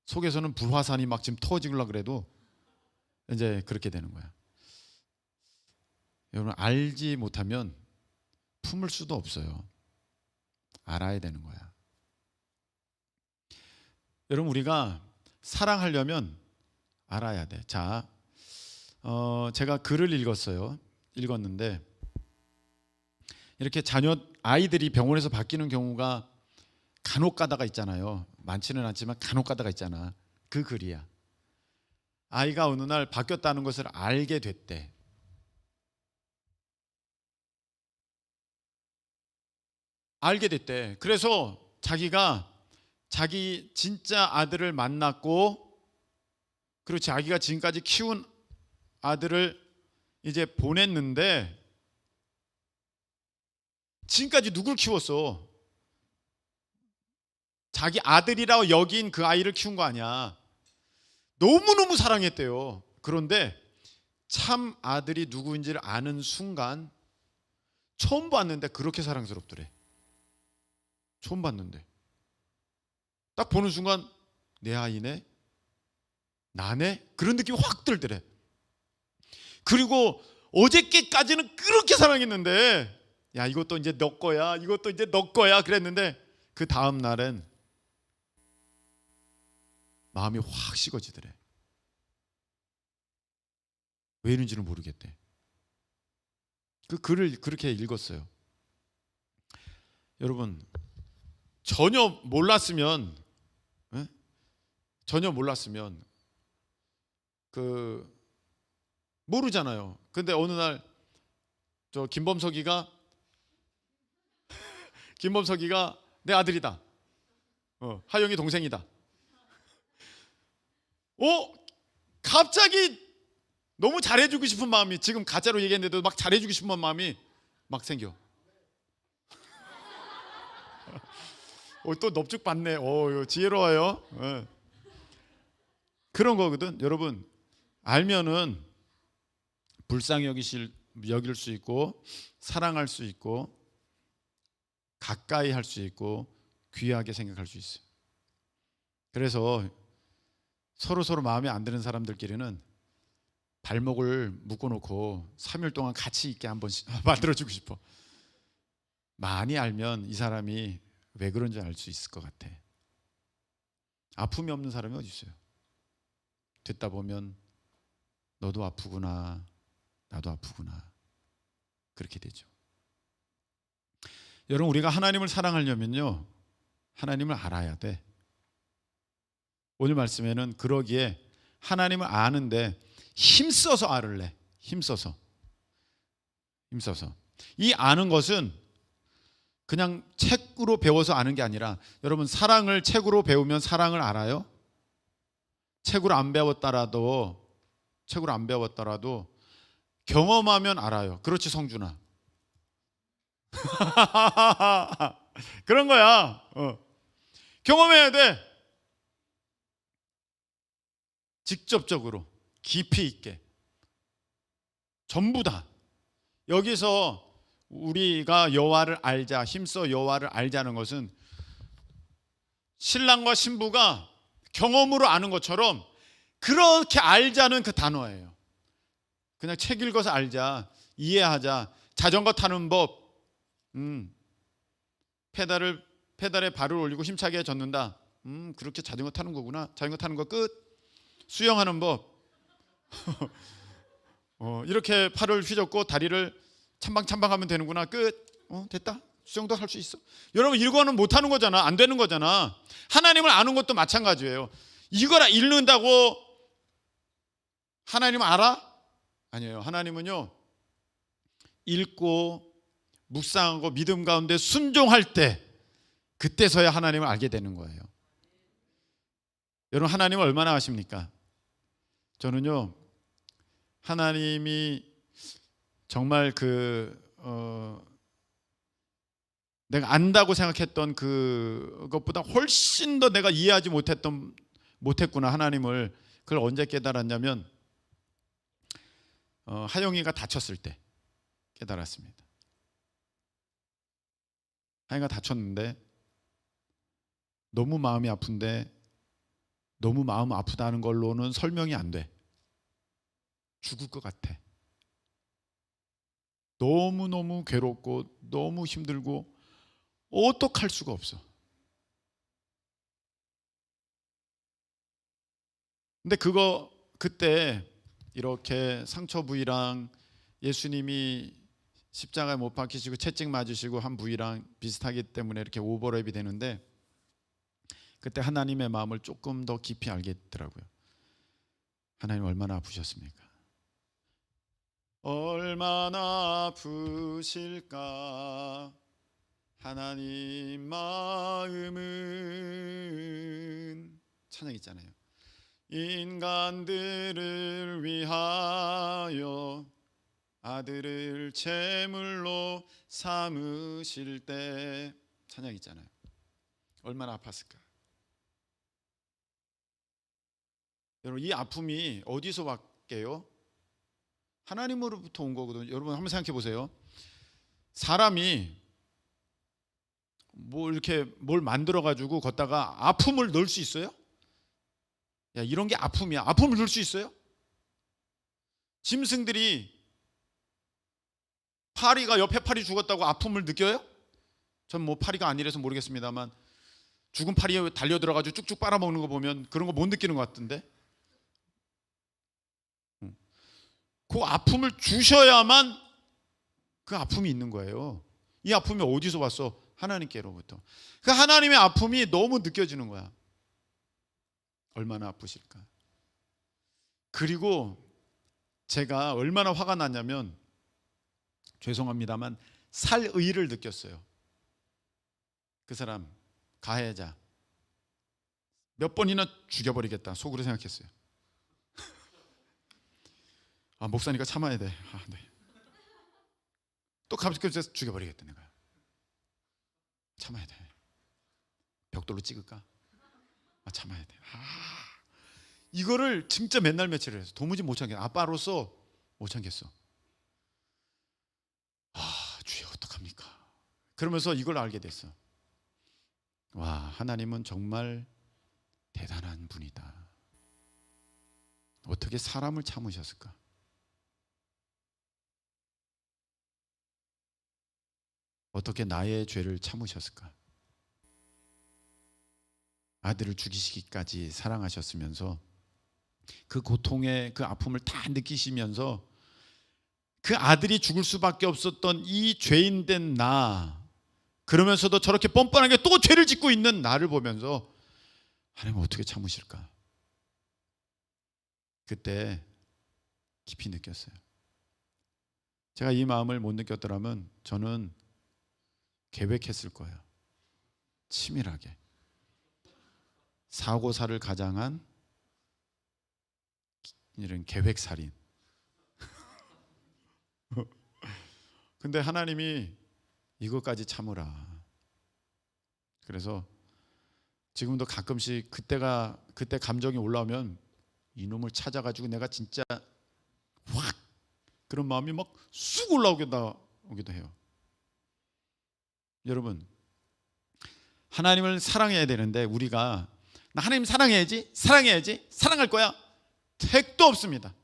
속에서는 불화산이 막 지금 터지려고 그래도 이제 그렇게 되는 거야. 여러분 알지 못하면 품을 수도 없어요. 알아야 되는 거야. 여러분 우리가 사랑하려면 알아야 돼. 자, 제가 글을 읽었는데 이렇게 아이들이 병원에서 바뀌는 경우가 간혹 가다가 있잖아요. 많지는 않지만 간혹 가다가 있잖아. 그 글이야. 아이가 어느 날 바뀌었다는 것을 알게 됐대. 알게 됐대. 그래서 자기가 자기 진짜 아들을 만났고, 그리고 자기가 지금까지 키운 아들을 이제 보냈는데, 지금까지 누굴 키웠어? 자기 아들이라고 여긴 그 아이를 키운 거 아니야. 너무너무 사랑했대요. 그런데 참 아들이 누구인지를 아는 순간 처음 봤는데 그렇게 사랑스럽더래. 처음 봤는데 딱 보는 순간 내 아이네? 나네? 그런 느낌이 확 들더래. 그리고 어저께까지는 그렇게 사랑했는데, 야, 이것도 이제 너 거야, 이것도 이제 너 거야 그랬는데, 그 다음 날엔 마음이 확 식어지더래. 왜 이런지는 모르겠대. 그 글을 그렇게 읽었어요. 여러분, 전혀 몰랐으면 모르잖아요. 근데 어느 날 저 김범석이가 내 아들이다. 하영이 동생이다. 갑자기 너무 잘해주고 싶은 마음이, 지금 가짜로 얘기했는데도 막 잘해주고 싶은 마음이 막 생겨. 또 넙죽 받네. 지혜로워요. 그런 거거든. 여러분, 알면은 불쌍히 여길 수 있고, 사랑할 수 있고, 가까이 할 수 있고, 귀하게 생각할 수 있어요. 그래서 서로 마음에 안 드는 사람들끼리는 발목을 묶어놓고 3일 동안 같이 있게 한번 만들어주고 싶어. 많이 알면 이 사람이 왜 그런지 알 수 있을 것 같아. 아픔이 없는 사람이 어디 있어요? 듣다 보면 너도 아프구나, 나도 아프구나, 그렇게 되죠. 여러분, 우리가 하나님을 사랑하려면요, 하나님을 알아야 돼. 오늘 말씀에는 그러기에 하나님을 아는데 힘써서 알을래. 힘써서. 이 아는 것은 그냥 책으로 배워서 아는 게 아니라, 여러분, 사랑을 책으로 배우면 사랑을 알아요? 책으로 안 배웠더라도 경험하면 알아요. 그렇지, 성준아. 그런 거야. 경험해야 돼. 직접적으로, 깊이 있게. 전부 다. 여기서 우리가 여호와를 알자, 힘써 여호와를 알자는 것은 신랑과 신부가 경험으로 아는 것처럼 그렇게 알자는 그 단어예요. 그냥 책 읽어서 알자, 이해하자, 자전거 타는 법, 페달에 발을 올리고 힘차게 젓는다. 그렇게 자전거 타는 거구나. 자전거 타는 거 끝. 수영하는 법. 이렇게 팔을 휘젓고 다리를 찬방찬방하면 되는구나. 끝. 됐다. 수영도 할 수 있어. 여러분, 이거는 못 하는 거잖아. 안 되는 거잖아. 하나님을 아는 것도 마찬가지예요. 이거라 읽는다고 하나님 알아? 아니에요. 하나님은요, 읽고 묵상하고 믿음 가운데 순종할 때, 그때서야 하나님을 알게 되는 거예요. 여러분, 하나님을 얼마나 아십니까? 저는요, 하나님이 정말 내가 안다고 생각했던 그것보다 훨씬 더 내가 이해하지 못했구나, 하나님을. 그걸 언제 깨달았냐면, 하영이가 다쳤을 때 깨달았습니다. 하영이가 다쳤는데 너무 마음이 아픈데, 너무 마음 아프다는 걸로는 설명이 안 돼. 죽을 것 같아. 너무너무 괴롭고 너무 힘들고 어떡할 수가 없어. 근데 그때 이렇게 상처 부위랑 예수님이 십자가에 못 박히시고 채찍 맞으시고 한 부위랑 비슷하기 때문에 이렇게 오버랩이 되는데, 그때 하나님의 마음을 조금 더 깊이 알겠더라고요. 하나님 얼마나 아프셨습니까? 얼마나 아프실까 하나님 마음은, 찬양 있잖아요. 인간들을 위하여 아들을 제물로 삼으실 때, 찬양 있잖아요. 얼마나 아팠을까. 여러분, 이 아픔이 어디서 왔게요? 하나님으로부터 온 거거든요. 여러분 한번 생각해 보세요. 사람이 뭐 이렇게 뭘 만들어 가지고 걷다가 아픔을 넣을 수 있어요? 야, 이런 게 아픔이야. 아픔을 넣을 수 있어요? 짐승들이 파리가 옆에 파리 죽었다고 아픔을 느껴요? 전 뭐 파리가 아니라서 모르겠습니다만 죽은 파리에 달려 들어가지고 쭉쭉 빨아먹는 거 보면 그런 거 못 느끼는 것 같은데, 그 아픔을 주셔야만 그 아픔이 있는 거예요. 이 아픔이 어디서 왔어? 하나님께로부터. 그 하나님의 아픔이 너무 느껴지는 거야. 얼마나 아프실까. 그리고 제가 얼마나 화가 났냐면, 죄송합니다만 살의를 느꼈어요. 그 사람 가해자 몇 번이나 죽여버리겠다 속으로 생각했어요. 아, 목사니까 참아야 돼. 아, 네. 또 갑자기 죽여버리겠다. 내가 참아야 돼. 벽돌로 찍을까? 아, 참아야 돼. 이거를 진짜 맨날 며칠을 해서 도무지 못 참겠어. 아빠로서 못 참겠어. 주여 어떡합니까? 그러면서 이걸 알게 됐어. 와, 하나님은 정말 대단한 분이다. 어떻게 사람을 참으셨을까? 어떻게 나의 죄를 참으셨을까? 아들을 죽이시기까지 사랑하셨으면서 그 고통의 그 아픔을 다 느끼시면서 그 아들이 죽을 수밖에 없었던 이 죄인된 나, 그러면서도 저렇게 뻔뻔하게 또 죄를 짓고 있는 나를 보면서 하나님 어떻게 참으실까? 그때 깊이 느꼈어요. 제가 이 마음을 못 느꼈더라면 저는 계획했을 거예요. 치밀하게 사고사를 가장한 이런 계획살인. 근데 하나님이 이것까지 참으라. 그래서 지금도 가끔씩 그때 감정이 올라오면 이놈을 찾아가지고 내가 진짜 확 그런 마음이 막 쑥 올라오기도 해요. 여러분, 하나님을 사랑해야 되는데 우리가 나 하나님 사랑해야지 사랑할 거야, 택도 없습니다.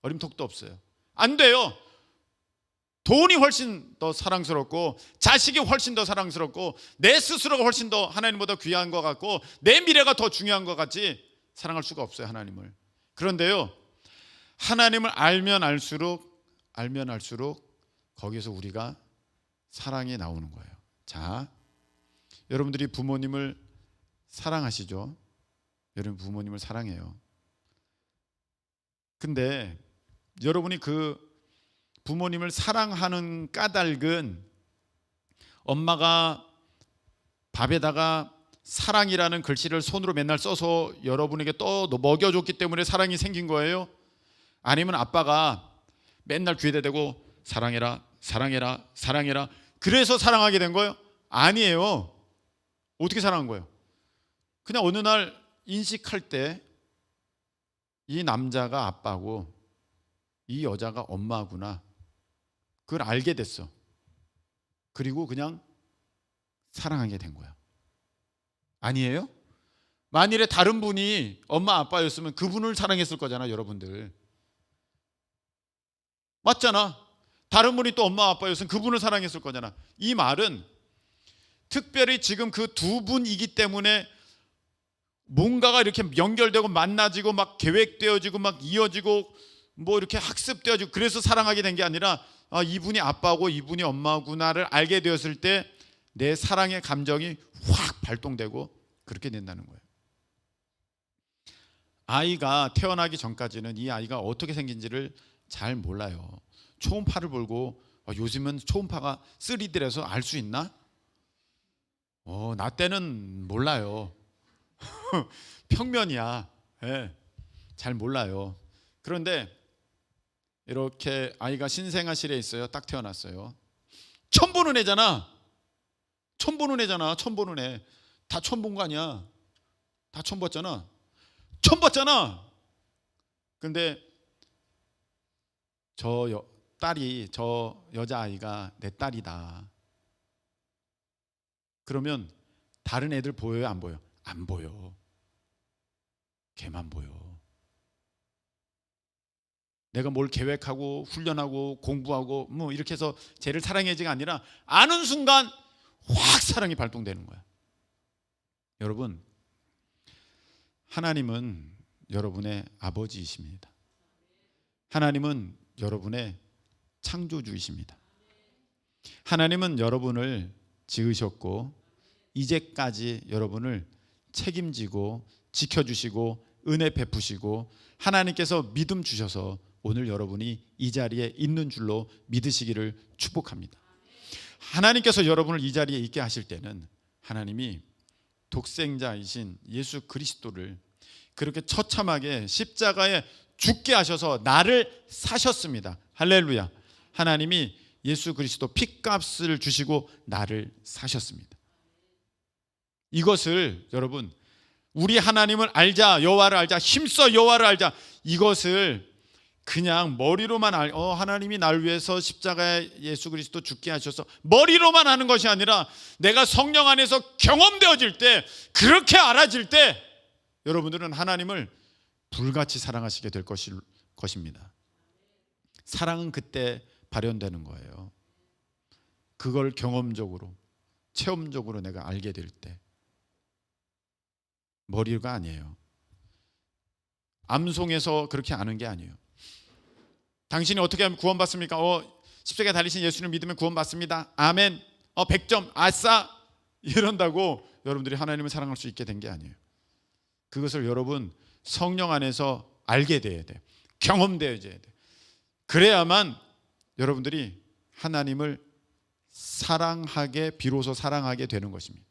어림톡도 없어요. 안 돼요. 돈이 훨씬 더 사랑스럽고 자식이 훨씬 더 사랑스럽고 내 스스로가 훨씬 더 하나님보다 귀한 것 같고 내 미래가 더 중요한 것 같이 사랑할 수가 없어요, 하나님을. 그런데요, 하나님을 알면 알수록 거기서 우리가 사랑이 나오는 거예요. 자, 여러분들이 부모님을 사랑하시죠? 여러분 부모님을 사랑해요. 근데 여러분이 그 부모님을 사랑하는 까닭은 엄마가 밥에다가 사랑이라는 글씨를 손으로 맨날 써서 여러분에게 또 먹여줬기 때문에 사랑이 생긴 거예요? 아니면 아빠가 맨날 귀에다 대고 사랑해라 사랑해라 사랑해라 그래서 사랑하게 된 거예요? 아니에요. 어떻게 사랑한 거예요? 그냥 어느 날 인식할 때 이 남자가 아빠고 이 여자가 엄마구나, 그걸 알게 됐어. 그리고 그냥 사랑하게 된 거야. 아니에요? 만일에 다른 분이 엄마 아빠였으면 그분을 사랑했을 거잖아, 여러분들. 맞잖아. 다른 분이 또 엄마 아빠였으면 그분을 사랑했을 거잖아. 이 말은 특별히 지금 그 두 분이기 때문에 뭔가가 이렇게 연결되고 만나지고 막 계획되어지고 막 이어지고 뭐 이렇게 학습되어지고 그래서 사랑하게 된 게 아니라 이분이 아빠고 이분이 엄마구나를 알게 되었을 때 내 사랑의 감정이 확 발동되고 그렇게 된다는 거예요. 아이가 태어나기 전까지는 이 아이가 어떻게 생긴지를 잘 몰라요. 초음파를 보고 요즘은 초음파가 3D라서 알 수 있나? 나 때는 몰라요. 평면이야. 네, 잘 몰라요. 그런데 이렇게 아이가 신생아실에 있어요. 딱 태어났어요. 처음 보는 애잖아. 처음 보는 애잖아. 처음 보는 애. 다 처음 본 거 아니야. 다 처음 봤잖아. 처음 봤잖아. 근데 저 여자아이가 내 딸이다. 그러면 다른 애들 보여요? 안 보여? 안 보여. 걔만 보여. 내가 뭘 계획하고 훈련하고 공부하고 뭐 이렇게 해서 쟤를 사랑해지가 아니라 아는 순간 확 사랑이 발동되는 거야. 여러분, 하나님은 여러분의 아버지이십니다. 하나님은 여러분의 창조주이십니다. 하나님은 여러분을 지으셨고 이제까지 여러분을 책임지고 지켜주시고 은혜 베푸시고 하나님께서 믿음 주셔서 오늘 여러분이 이 자리에 있는 줄로 믿으시기를 축복합니다. 하나님께서 여러분을 이 자리에 있게 하실 때는 하나님이 독생자이신 예수 그리스도를 그렇게 처참하게 십자가에 죽게 하셔서 나를 사셨습니다. 할렐루야. 하나님이 예수 그리스도 핏값을 주시고 나를 사셨습니다. 이것을 여러분, 우리 하나님을 알자, 여호와를 알자, 힘써 여호와를 알자, 이것을 그냥 머리로만 하나님이 나를 위해서 십자가에 예수 그리스도 죽게 하셔서 머리로만 하는 것이 아니라 내가 성령 안에서 경험되어질 때, 그렇게 알아질 때 여러분들은 하나님을 불같이 사랑하시게 될 것입니다. 사랑은 그때 발현되는 거예요. 그걸 경험적으로, 체험적으로 내가 알게 될 때. 머리가 아니에요. 암송해서 그렇게 아는 게 아니에요. 당신이 어떻게 하면 구원받습니까? 십자가에 달리신 예수를 믿으면 구원받습니다. 아멘. 100점. 아싸. 이런다고 여러분들이 하나님을 사랑할 수 있게 된 게 아니에요. 그것을 여러분 성령 안에서 알게 돼야 돼요. 경험되어야 돼요. 그래야만 여러분들이 하나님을 비로소 사랑하게 되는 것입니다.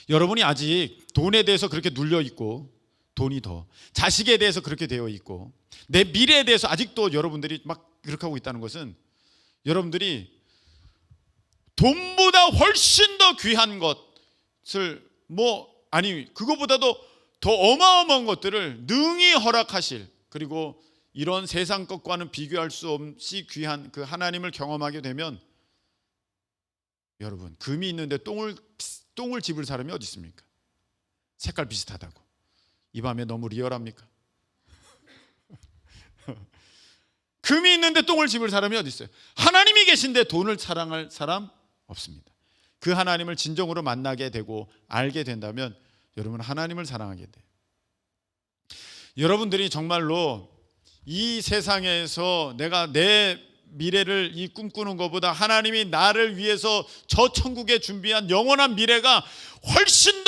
여러분이 아직 돈에 대해서 그렇게 눌려 있고, 돈이 더 자식에 대해서 그렇게 되어 있고, 내 미래에 대해서 아직도 여러분들이 막 그렇게 하고 있다는 것은 여러분들이 돈보다 훨씬 더 귀한 것을 그거보다도 더 어마어마한 것들을 능히 허락하실, 그리고 이런 세상 것과는 비교할 수 없이 귀한 그 하나님을 경험하게 되면 여러분, 금이 있는데 똥을 집을 사람이 어디 있습니까? 색깔 비슷하다고. 이 밤에 너무 리얼합니까? 금이 있는데 똥을 집을 사람이 어디 있어요? 하나님이 계신데 돈을 사랑할 사람 없습니다. 그 하나님을 진정으로 만나게 되고 알게 된다면 여러분 하나님을 사랑하게 돼요. 여러분들이 정말로 이 세상에서 내가 내 미래를 꿈꾸는 것보다 하나님이 나를 위해서 저 천국에 준비한 영원한 미래가 훨씬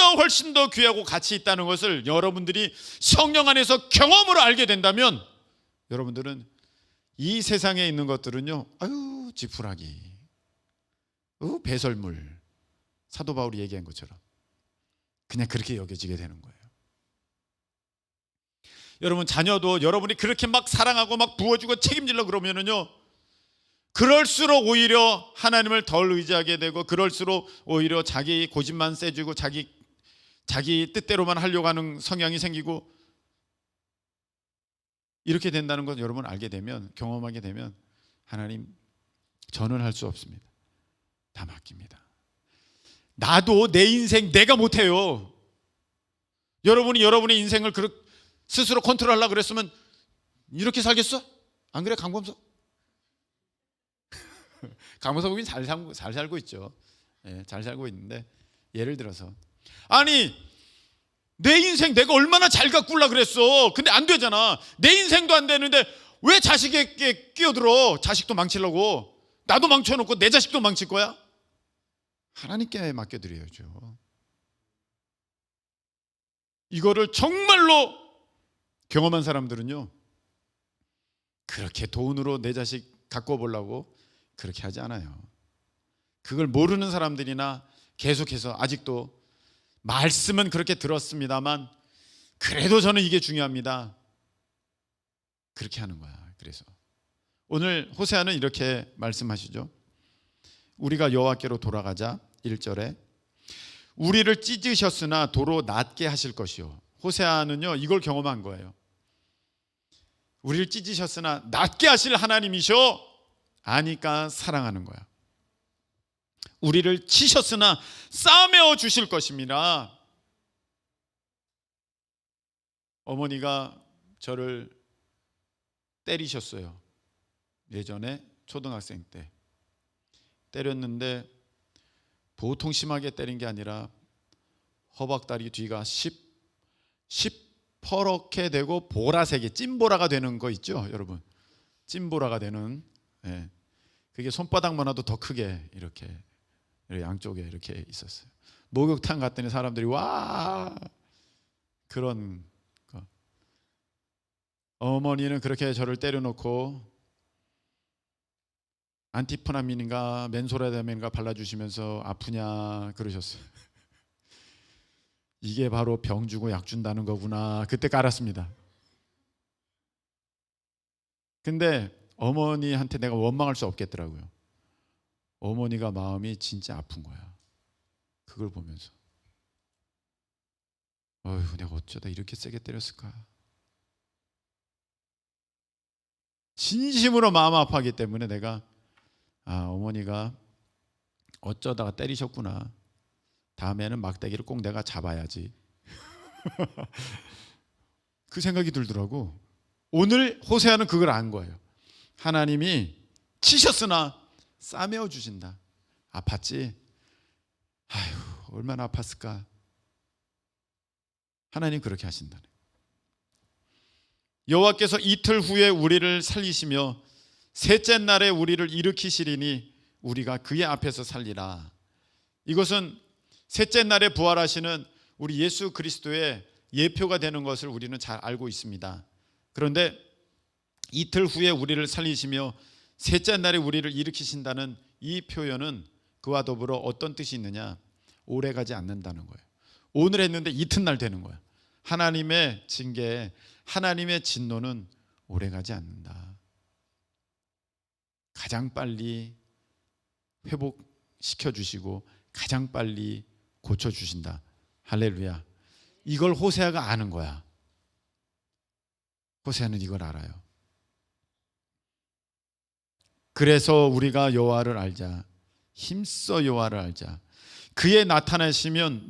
더 귀하고 가치 있다는 것을 여러분들이 성령 안에서 경험으로 알게 된다면 여러분들은 이 세상에 있는 것들은요, 지푸라기, 배설물, 사도 바울이 얘기한 것처럼 그냥 그렇게 여겨지게 되는 거예요. 여러분, 자녀도 여러분이 그렇게 막 사랑하고 막 부어주고 책임지려고 그러면은요, 그럴수록 오히려 하나님을 덜 의지하게 되고, 그럴수록 오히려 자기 고집만 세지고 자기 뜻대로만 하려고 하는 성향이 생기고, 이렇게 된다는 것 여러분 알게 되면, 경험하게 되면 하나님, 저는 할 수 없습니다. 다 맡깁니다. 나도 내 인생 내가 못해요. 여러분이 여러분의 인생을 스스로 컨트롤하려고 그랬으면 이렇게 살겠어? 안 그래, 강범석? 강범석이 잘 살고 있죠. 잘 살고 있는데, 예를 들어서 내 인생 내가 얼마나 잘 가꾸려고 그랬어. 근데 안 되잖아. 내 인생도 안 되는데 왜 자식에게 끼어들어? 자식도 망치려고. 나도 망쳐놓고 내 자식도 망칠 거야? 하나님께 맡겨드려야죠. 이거를 정말로 경험한 사람들은요, 그렇게 돈으로 내 자식 갖고 보려고 그렇게 하지 않아요. 그걸 모르는 사람들이나 계속해서 아직도 말씀은 그렇게 들었습니다만 그래도 저는 이게 중요합니다, 그렇게 하는 거야. 그래서 오늘 호세아는 이렇게 말씀하시죠. 우리가 여호와께로 돌아가자. 1절에 우리를 찢으셨으나 도로 낫게 하실 것이요. 호세아는요 이걸 경험한 거예요. 우리를 찢으셨으나 낫게 하실 하나님이셔 아니까 사랑하는 거야. 우리를 치셨으나 싸매어 주실 것입니다. 어머니가 저를 때리셨어요. 예전에 초등학생 때 때렸는데 보통 심하게 때린 게 아니라 허벅다리 뒤가 시퍼렇게 되고 보라색이 찐보라가 되는 거 있죠, 여러분? 찐보라가 되는, 예. 그게 손바닥만 해도 더 크게 이렇게 양쪽에 이렇게 있었어요. 목욕탕 갔더니 사람들이 와, 그런 거. 어머니는 그렇게 저를 때려놓고 안티프라민인가 맨소라담인가 발라주시면서 아프냐 그러셨어요. 이게 바로 병 주고 약 준다는 거구나, 그때 알았습니다. 근데 어머니한테 내가 원망할 수 없겠더라고요. 어머니가 마음이 진짜 아픈 거야. 그걸 보면서 어휴, 내가 어쩌다 이렇게 세게 때렸을까. 진심으로 마음 아파하기 때문에 내가 어머니가 어쩌다가 때리셨구나, 다음에는 막대기를 꼭 내가 잡아야지. 그 생각이 들더라고. 오늘 호세아는 그걸 안 거예요. 하나님이 치셨으나 싸매어 주신다. 아팠지? 아휴, 얼마나 아팠을까. 하나님 그렇게 하신다네. 여호와께서 이틀 후에 우리를 살리시며 셋째 날에 우리를 일으키시리니 우리가 그의 앞에서 살리라. 이것은 셋째 날에 부활하시는 우리 예수 그리스도의 예표가 되는 것을 우리는 잘 알고 있습니다. 그런데 이틀 후에 우리를 살리시며 셋째 날에 우리를 일으키신다는 이 표현은 그와 더불어 어떤 뜻이 있느냐? 오래가지 않는다는 거예요. 오늘 했는데 이튿날 되는 거예요. 하나님의 징계, 하나님의 진노는 오래가지 않는다. 가장 빨리 회복시켜 주시고 가장 빨리 고쳐주신다. 할렐루야. 이걸 호세아가 아는 거야. 호세아는 이걸 알아요. 그래서 우리가 여호와를 알자. 힘써 여호와를 알자. 그의 나타나심은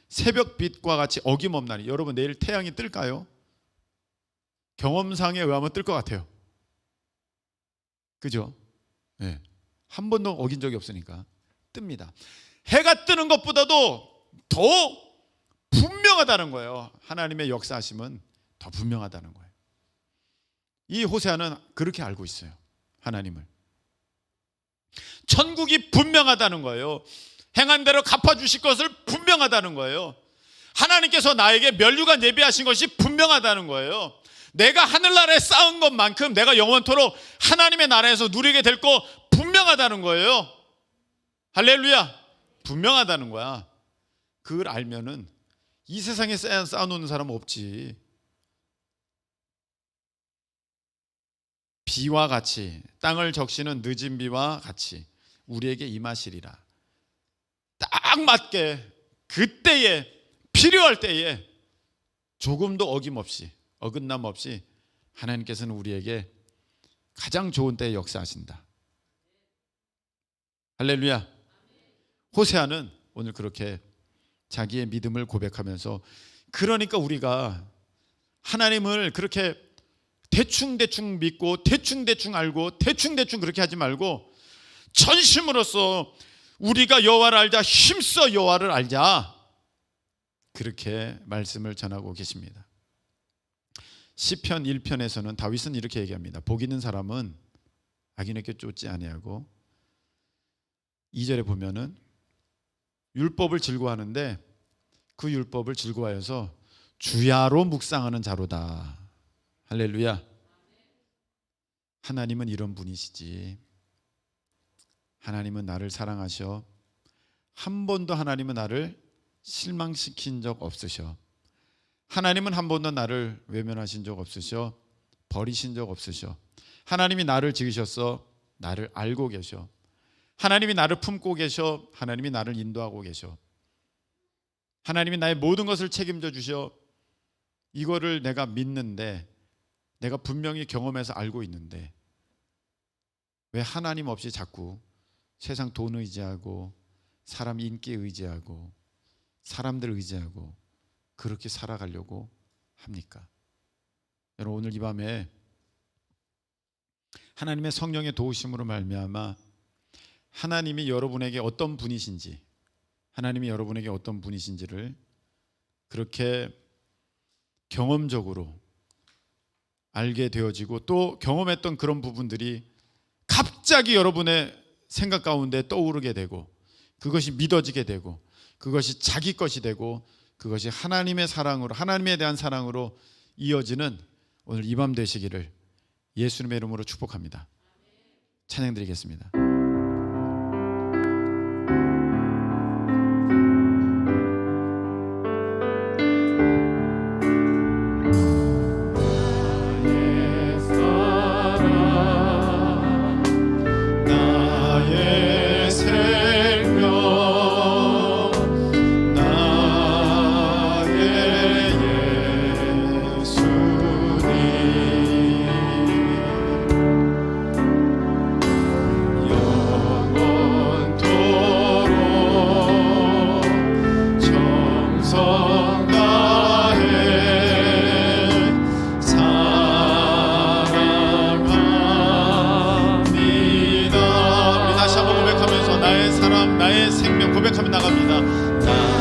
새벽빛과 같이 어김없나니. 여러분 내일 태양이 뜰까요? 경험상에 의하면 뜰 것 같아요. 그죠? 네. 한 번도 어긴 적이 없으니까 뜹니다. 해가 뜨는 것보다도 더 분명하다는 거예요. 하나님의 역사하심은 더 분명하다는 거예요. 이 호세아는 그렇게 알고 있어요. 하나님을. 천국이 분명하다는 거예요. 행한 대로 갚아주실 것을 분명하다는 거예요. 하나님께서 나에게 면류관 예비하신 것이 분명하다는 거예요. 내가 하늘나라에 쌓은 것만큼 내가 영원토록 하나님의 나라에서 누리게 될 거 분명하다는 거예요. 할렐루야. 분명하다는 거야. 그걸 알면은 이 세상에 쌓아놓는 사람은 없지. 비와 같이, 땅을 적시는 늦은 비와 같이 우리에게 임하시리라. 딱 맞게 그때에, 필요할 때에 조금도 어김없이, 어긋남 없이 하나님께서는 우리에게 가장 좋은 때에 역사하신다. 할렐루야. 호세아는 오늘 그렇게 자기의 믿음을 고백하면서, 그러니까 우리가 하나님을 그렇게 대충대충 믿고 대충대충 알고 대충대충 그렇게 하지 말고 전심으로써 우리가 여호와를 알자, 힘써 여호와를 알자, 그렇게 말씀을 전하고 계십니다. 시편 1편에서는 다윗은 이렇게 얘기합니다. 복 있는 사람은 악인에게 쫓지 아니하고, 2절에 보면은 율법을 즐거워하는데 그 율법을 즐거워하여서 주야로 묵상하는 자로다. 할렐루야. 하나님은 이런 분이시지. 하나님은 나를 사랑하셔. 한 번도 하나님은 나를 실망시킨 적 없으셔. 하나님은 한 번도 나를 외면하신 적 없으셔. 버리신 적 없으셔. 하나님이 나를 지으셨어. 나를 알고 계셔. 하나님이 나를 품고 계셔. 하나님이 나를 인도하고 계셔. 하나님이 나의 모든 것을 책임져 주셔. 이거를 내가 믿는데, 내가 분명히 경험해서 알고 있는데 왜 하나님 없이 자꾸 세상 돈 의지하고 사람 인기 의지하고 사람들 의지하고 그렇게 살아가려고 합니까? 여러분, 오늘 이 밤에 하나님의 성령의 도우심으로 말미암아 하나님이 여러분에게 어떤 분이신지, 하나님이 여러분에게 어떤 분이신지를 그렇게 경험적으로 알게 되어지고, 또 경험했던 그런 부분들이 갑자기 여러분의 생각 가운데 떠오르게 되고, 그것이 믿어지게 되고, 그것이 자기 것이 되고, 그것이 하나님의 사랑으로, 하나님에 대한 사랑으로 이어지는 오늘 이 밤 되시기를 예수님의 이름으로 축복합니다. 찬양 드리겠습니다. 나의 생명 고백하며 나갑니다.